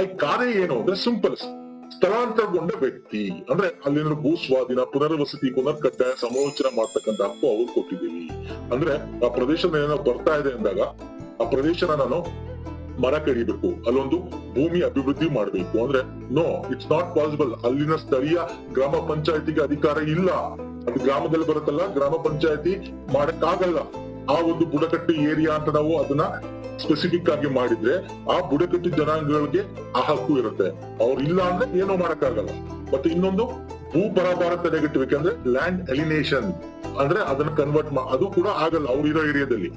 ಈ ಕಾರ್ಯ ಏನು ಅಂದ್ರೆ ಸಿಂಪಲ್, ಸ್ಥಳಾಂತರಗೊಂಡ ವ್ಯಕ್ತಿ ಅಂದ್ರೆ ಅಲ್ಲಿನ ಭೂ ಸ್ವಾಧೀನ, ಪುನರ್ವಸತಿ, ಪುನರ್ಕಡ್ಡಾಯ, ಸಮಾಲೋಚನೆ ಮಾಡ್ತಕ್ಕಂಥ ಹಕ್ಕು ಅವ್ರು ಕೊಟ್ಟಿದ್ದೀವಿ. ಅಂದ್ರೆ ಆ ಪ್ರದೇಶದ ಏನೋ ಬರ್ತಾ ಇದೆ ಅಂದಾಗ ಆ ಪ್ರದೇಶನ ನಾನು ಮರ ಕಡಿಬೇಕು, ಅಲ್ಲೊಂದು ಭೂಮಿ ಅಭಿವೃದ್ಧಿ ಮಾಡ್ಬೇಕು ಅಂದ್ರೆ ನೋ, ಇಟ್ಸ್ ನಾಟ್ ಪಾಸಿಬಲ್. ಅಲ್ಲಿನ ಸ್ಥಳೀಯ ಗ್ರಾಮ ಪಂಚಾಯತಿಗೆ ಅಧಿಕಾರ ಇಲ್ಲ. ಅದು ಗ್ರಾಮದಲ್ಲಿ ಬರುತ್ತಲ್ಲ, ಗ್ರಾಮ ಪಂಚಾಯತಿ ಮಾಡಕ್ಕಾಗಲ್ಲ. ಆ ಒಂದು ಬುಡಕಟ್ಟು ಏರಿಯಾ ಅಂತ ನಾವು ಅದನ್ನ ಸ್ಪೆಸಿಫಿಕ್ ಆಗಿ ಮಾಡಿದ್ರೆ ಆ ಬುಡಕಟ್ಟು ಜನಾಂಗಗಳಿಗೆ ಆ ಹಕ್ಕು ಇರುತ್ತೆ. ಅವ್ರು ಇಲ್ಲ ಅಂದ್ರೆ ಏನೋ ಮಾಡಕ್ಕಾಗಲ್ಲ. ಮತ್ತೆ ಇನ್ನೊಂದು ಭೂ ಪರಾಭಾರ ತಡೆಗಟ್ಟಬೇಕಂದ್ರೆ ಲ್ಯಾಂಡ್ ಎಲಿನೇಷನ್ ಅಂದ್ರೆ ಅದನ್ನ ಕನ್ವರ್ಟ್ ಅದು ಕೂಡ ಆಗಲ್ಲ ಅವ್ರಿರೋ ಏರಿಯಾದಲ್ಲಿ.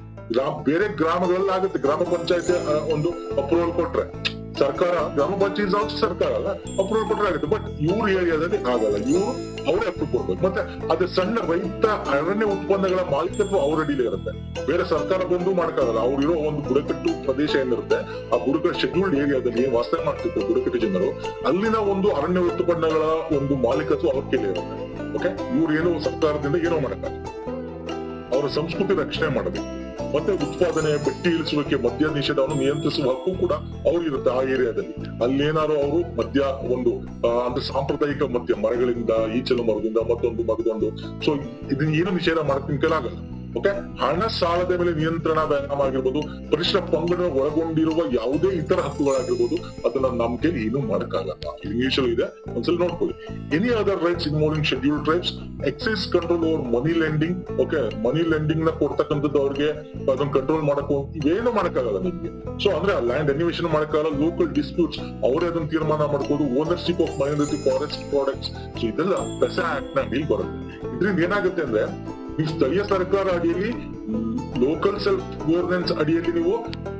ಬೇರೆ ಗ್ರಾಮಗಳಲ್ಲಿ ಆಗುತ್ತೆ, ಗ್ರಾಮ ಪಂಚಾಯತಿ ಒಂದು ಅಪ್ರೂವಲ್ ಕೊಟ್ರೆ ಸರ್ಕಾರ, ಗ್ರಾಮ ಪಂಚಾಯತ್ ಸರ್ಕಾರ ಅಲ್ಲ, ಅಪ್ರೂವಲ್ ಕೊಟ್ರೆ ಆಗುತ್ತೆ. ಬಟ್ ಇವ್ರ ಏರಿಯಾದಲ್ಲಿ ಆಗಲ್ಲ, ಇವ್ರು ಅವರೇ ಅಪ್ರೂವ್ ಕೊಡ್ಬೇಕು. ಮತ್ತೆ ಅದೇ ಸಣ್ಣ ರೈತ ಅರಣ್ಯ ಉತ್ಪನ್ನಗಳ ಮಾಲೀಕತ್ವ ಅವ್ರ ಅಡಿಲೇ ಇರುತ್ತೆ, ಬೇರೆ ಸರ್ಕಾರ ಬಂದು ಮಾಡಕ್ಕಾಗಲ್ಲ. ಅವ್ರಿರೋ ಒಂದು ಬುಡಕಟ್ಟು ಪ್ರದೇಶ ಏನಿರುತ್ತೆ, ಆ ಬುಡಕಟ್ಟು ಶೆಡ್ಯೂಲ್ಡ್ ಏರಿಯಾದಲ್ಲಿ ಏನ್ ವಾಸ ಮಾಡ್ತಿರ್ತಾರೆ ಬುಡಕಟ್ಟು ಜನರು, ಅಲ್ಲಿನ ಒಂದು ಅರಣ್ಯ ಉತ್ಪನ್ನಗಳ ಒಂದು ಮಾಲೀಕತ್ವ ಅವ್ರ ಕೈಲಿ ಇರುತ್ತೆ. ಓಕೆ, ಇವ್ರು ಏನೋ ಸರ್ಕಾರದಿಂದ ಏನೋ ಮಾಡಕ್ಕಾಗಲ್ಲ, ಅವರ ಸಂಸ್ಕೃತಿ ರಕ್ಷಣೆ ಮಾಡಬೇಕು. ಮತ್ತೆ ಉತ್ಪಾದನೆ, ಬೆಟ್ಟಿ ಇಳಿಸುವಿಕೆ, ಮದ್ಯ ನಿಷೇಧವನ್ನು ನಿಯಂತ್ರಿಸುವ ಹಕ್ಕು ಕೂಡ ಅವ್ರಿರುತ್ತೆ ಆ ಏರಿಯಾದಲ್ಲಿ. ಅಲ್ಲೇನಾದ್ರು ಅವರು ಮದ್ಯ ಒಂದು ಅಂದ್ರೆ ಸಾಂಪ್ರದಾಯಿಕ ಮದ್ಯ ಮರಗಳಿಂದ, ಈಚಲು ಮರದಿಂದ ಮತ್ತೊಂದು ಮರದೊಂದು, ಸೊ ಇದನ್ನ ಏನು ನಿಷೇಧ ಮಾಡಕ್ಕೆ ಆಗಲ್ಲ. ಓಕೆ, ಹಣ ಸಾಲದ ಮೇಲೆ ನಿಯಂತ್ರಣ ವ್ಯಾಯಾಮ ಆಗಿರ್ಬೋದು, ಪರಿಸರ ಪಂಗಡ ಒಳಗೊಂಡಿರುವ ಯಾವುದೇ ಇತರ ಹಕ್ಕುಗಳಾಗಿರ್ಬೋದು, ಅದನ್ನ ನಮ್ ಕೈಲಿ ಏನು ಮಾಡಕ್ಕಾಗಲ್ಲ. ಇಂಗ್ಲಿಷ್ ಅಲ್ಲಿ ಇದೆ, ಒಂದ್ಸಲ ನೋಡ್ಕೊಳ್ಳಿ. Any other rights involving scheduled tribes, excise control over money lending. Okay, money lending ನ ಕೊಡ್ತಕ್ಕಂಥದ್ದು ಅವ್ರಿಗೆ ಅದನ್ನ ಕಂಟ್ರೋಲ್ ಮಾಡಕ್ಕೂ ಇವೇನು ಮಾಡಕ್ಕಾಗಲ್ಲ ನಿಮ್ಗೆ. ಸೊ ಅಂದ್ರೆ ಲ್ಯಾಂಡ್ ಎನಿವೇಶನ್ ಮಾಡಕ್ಕಾಗಲ್ಲ. ಲೋಕಲ್ ಡಿಸ್ಪ್ಯೂಟ್ಸ್ ಅವರೇ ಅದನ್ನ ತೀರ್ಮಾನ ಮಾಡ್ಬೋದು. Ownership of minority forest products, so ಇದೆಲ್ಲ ಪೆಸಾ ಆಕ್ಟ್ ನ ಅಡಿಯಲ್ಲಿ ಬರುತ್ತೆ. ಇದರಿಂದ ಏನಾಗುತ್ತೆ ಅಂದ್ರೆ ಈ ಸ್ಥಳೀಯ ಸರ್ಕಾರ ಅಡಿಯಲ್ಲಿ, ಲೋಕಲ್ ಸೆಲ್ಫ್ ಗವರ್ನೆನ್ಸ್ ಅಡಿಯಲ್ಲಿ ನೀವು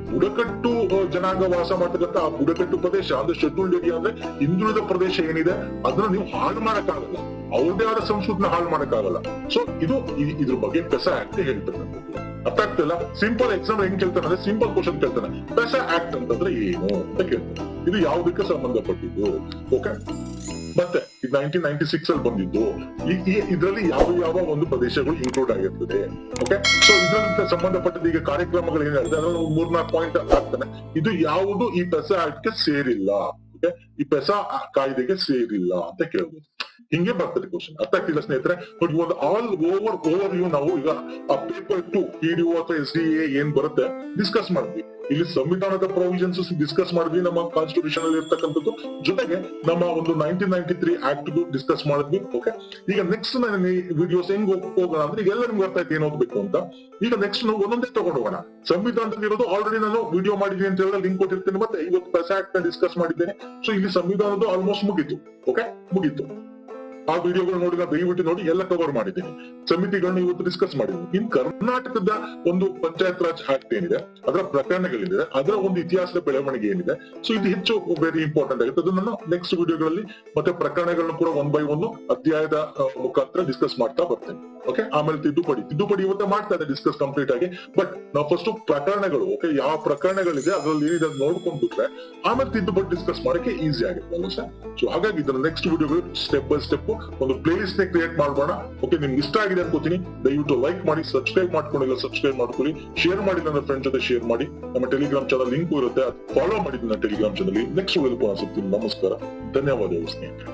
ಬುಡಕಟ್ಟು ಜನಾಂಗ ವಾಸ ಮಾಡ್ತಕ್ಕಂಥ ಆ ಬುಡಕಟ್ಟು ಪ್ರದೇಶ ಅಂದ್ರೆ ಶೆಡ್ಯೂಲ್ಡ್ ಏರಿಯಾ ಅಂದ್ರೆ ಹಿಂದುಳಿದ ಪ್ರದೇಶ ಏನಿದೆ ಅದನ್ನ ನೀವು ಹಾಳು ಮಾಡಕ್ಕಾಗಲ್ಲ, ಅವ್ರದೇ ಆದ ಸಂಸ್ಕೃತಿನ ಹಾಳು ಮಾಡಕ್ಕಾಗಲ್ಲ. ಸೊ ಇದು ಇದ್ರ ಬಗ್ಗೆ ಪೆಸಾ ಆಕ್ಟ್ ಹೇಳ್ತಕ್ಕಂಥದ್ದು. ಅರ್ಥ ಆಗ್ತಿಲ್ಲ? ಸಿಂಪಲ್ ಎಕ್ಸಾಮ್ ಹೆಂಗ್ ಕೇಳ್ತಾನೆ ಅಂದ್ರೆ ಸಿಂಪಲ್ ಕ್ವಶನ್ ಕೇಳ್ತಾನೆ, ಪೆಸಾ ಆಕ್ಟ್ ಅಂತಂದ್ರೆ ಏನು ಅಂತ ಕೇಳ್ತಾನೆ. ಇದು ಯಾವುದಕ್ಕೆ ಸಂಬಂಧಪಟ್ಟಿದ್ದು? ಓಕೆ, ಮತ್ತೆ ಇದು 1996 ಅಲ್ಲಿ ಬಂದಿದ್ದು. ಇದರಲ್ಲಿ ಯಾವ ಒಂದು ಪ್ರದೇಶಗಳು ಇನ್ಕ್ಲೂಡ್ ಆಗಿರ್ತದೆ. ಓಕೆ, ಸೊ ಇದರಿಂದ ಸಂಬಂಧಪಟ್ಟದ ಈಗ ಕಾರ್ಯಕ್ರಮಗಳು ಏನಿದೆ ಅದನ್ನು 3-4 ಪಾಯಿಂಟ್ ಆಗ್ತಾನೆ. ಇದು ಯಾವುದು ಈ ಪೆಸಾ ಆಕ್ಟ್ ಗೆ ಸೇರಿಲ್ಲ. ಓಕೆ, ಈ ಪೆಸಾ ಕಾಯ್ದೆಗೆ ಸೇರಿಲ್ಲ ಅಂತ ಕೇಳ್ಬೋದು. ಹಿಂಗೆ ಬರ್ತದೆ ಕ್ವಶನ್. ಅರ್ಥ ಆಗ್ತಿಲ್ಲ ಸ್ನೇಹಿತರೆ? ನೋಡಿ, ಒಂದು ಆಲ್ ಓವರ್ ವ್ಯೂ ನಾವು ಈಗ ಆ ಪೇಪರ್ 2 PDO ಅಥವಾ SDA ಏನ್ ಬರುತ್ತೆ ಡಿಸ್ಕಸ್ ಮಾಡಿದ್ವಿ. ಇಲ್ಲಿ ಸಂವಿಧಾನದ ಪ್ರೊವಿಷನ್ಸ್ ಡಿಸ್ಕಸ್ ಮಾಡಿದ್ವಿ, ನಮ್ಮ ಕಾನ್ಸ್ಟಿಟ್ಯೂಷನ್ ಅಲ್ಲಿ ಇರ್ತಕ್ಕಂಥದ್ದು, ಜೊತೆಗೆ ನಮ್ಮ ಒಂದು 1993 ಆಕ್ಟ್ ಡಿಸ್ಕಸ್ ಮಾಡಿದ್ವಿ. ಓಕೆ, ಈಗ ನೆಕ್ಸ್ಟ್ ನಾನು ಈ ವಿಡಿಯೋಸ್ ಹೆಂಗ್ ಹೋಗೋಣ ಅಂದ್ರೆ ಈಗ ಎಲ್ಲ ನಿಮ್ಗೆ ಅರ್ಥ ಆಯ್ತು ಏನ್ ಓದ್ಬೇಕು ಅಂತ. ಈಗ ನೆಕ್ಸ್ಟ್ ನಾವು ಒಂದೊಂದೇ ತಗೊಂಡು ಹೋಗೋಣ. ಸಂವಿಧಾನದಲ್ಲಿ ಇರೋದು ಆಲ್ರೆಡಿ ನಾನು ವಿಡಿಯೋ ಮಾಡಿದ್ದೀನಿ ಅಂತ ಹೇಳಿ ಲಿಂಕ್ ಕೊಟ್ಟಿರ್ತೇನೆ. ಮತ್ತೆ ಇವತ್ತು ಪೆಸಾ ಆಕ್ಟ್ ನ ಡಿಸ್ಕಸ್ ಮಾಡಿದ್ದೇನೆ. ಸೊ ಇಲ್ಲಿ ಸಂವಿಧಾನದ್ದು ಆಲ್ಮೋಸ್ಟ್ ಮುಗೀತು. ಓಕೆ, ಮುಗೀತು. ಆ ವಿಡಿಯೋಗಳು ನೋಡಿ ನಾನು ದಯವಿಟ್ಟು ನೋಡಿ ಎಲ್ಲ ಕವರ್ ಮಾಡಿದ್ದೀನಿ. ಸಮಿತಿಗಳನ್ನ ಇವತ್ತು ಡಿಸ್ಕಸ್ ಮಾಡಿದ್ದೀನಿ. ಇನ್ ಕರ್ನಾಟಕದ ಒಂದು ಪಂಚಾಯತ್ ರಾಜ್ ಆಕ್ಟ್ ಏನಿದೆ, ಅದರ ಪ್ರಕರಣಗಳಿದೆ, ಅದರ ಒಂದು ಇತಿಹಾಸದ ಬೆಳವಣಿಗೆ ಏನಿದೆ, ಸೊ ಇದು ಹೆಚ್ಚು ವೆರಿ ಇಂಪಾರ್ಟೆಂಟ್ ಆಗುತ್ತೆ. ಅದು ನಾನು ನೆಕ್ಸ್ಟ್ ವಿಡಿಯೋಗಳಲ್ಲಿ ಮತ್ತೆ ಪ್ರಕರಣಗಳನ್ನು ಕೂಡ 1 by 1 ಅಧ್ಯಾಯದ ಮುಖಾಂತರ ಡಿಸ್ಕಸ್ ಮಾಡ್ತಾ ಬರ್ತೇನೆ. ಓಕೆ, ಆಮೇಲೆ ತಿದ್ದುಪಡಿ ಇವತ್ತೇ ಮಾಡ್ತಾ ಇದೆ ಡಿಸ್ಕಸ್ ಕಂಪ್ಲೀಟ್ ಆಗಿ. ಬಟ್ ನಾವು ಫಸ್ಟ್ ಪ್ರಕರಣಗಳು, ಓಕೆ, ಯಾವ ಪ್ರಕರಣಗಳಿದೆ ಅದರಲ್ಲಿ ಏನಿದೆ ನೋಡ್ಕೊಂಡ್ಬಿಟ್ರೆ ಆಮೇಲೆ ತಿದ್ದುಪಡಿ ಡಿಸ್ಕಸ್ ಮಾಡಕ್ಕೆ ಈಸಿ ಆಗುತ್ತೆ ಅಲ್ವಾ ಸರ್? ಸೊ ಹಾಗಾಗಿ ಇದನ್ನ ನೆಕ್ಸ್ಟ್ ವಿಡಿಯೋಗಳು ಸ್ಟೆಪ್ ಬೈ ಸ್ಟೆಪ್ ಒಂದು ಪ್ಲೇ ಲಿಸ್ಟ್ ನೇ ಕ್ರಿಯೇಟ್ ಮಾಡೋಣ. ಓಕೆ, ನಿಮ್ಗೆ ಇಷ್ಟ ಆಗಿದೆ ಅನ್ಕೋತೀನಿ. ದಯವಿಟ್ಟು ಲೈಕ್ ಮಾಡಿ, ಸಬ್ಸ್ಕ್ರೈಬ್ ಮಾಡ್ಕೊಂಡಿಲ್ಲ ಸಬ್ಸ್ಕ್ರೈಬ್ ಮಾಡ್ಕೊಳ್ಳಿ, ಶೇರ್ ಮಾಡಿ, ನನ್ನ ಫ್ರೆಂಡ್ ಜೊತೆ ಶೇರ್ ಮಾಡಿ. ನಮ್ಮ ಟೆಲಿಗ್ರಾಮ್ ಚಾನಲ್ ಲಿಂಕ್ ಇರುತ್ತೆ, ಅದು ಫಾಲೋ ಮಾಡಿ ನನ್ನ ಟೆಲಿಗ್ರಾಮ್ ಚಾನಲ್. ನೆಕ್ಸ್ಟ್ ವಿಡಿಯೋ ಪುನಃ ಸಿಗ್ತೀನಿ. ನಮಸ್ಕಾರ, ಧನ್ಯವಾದಗಳು ಸ್ನೇಹಿತರೆ.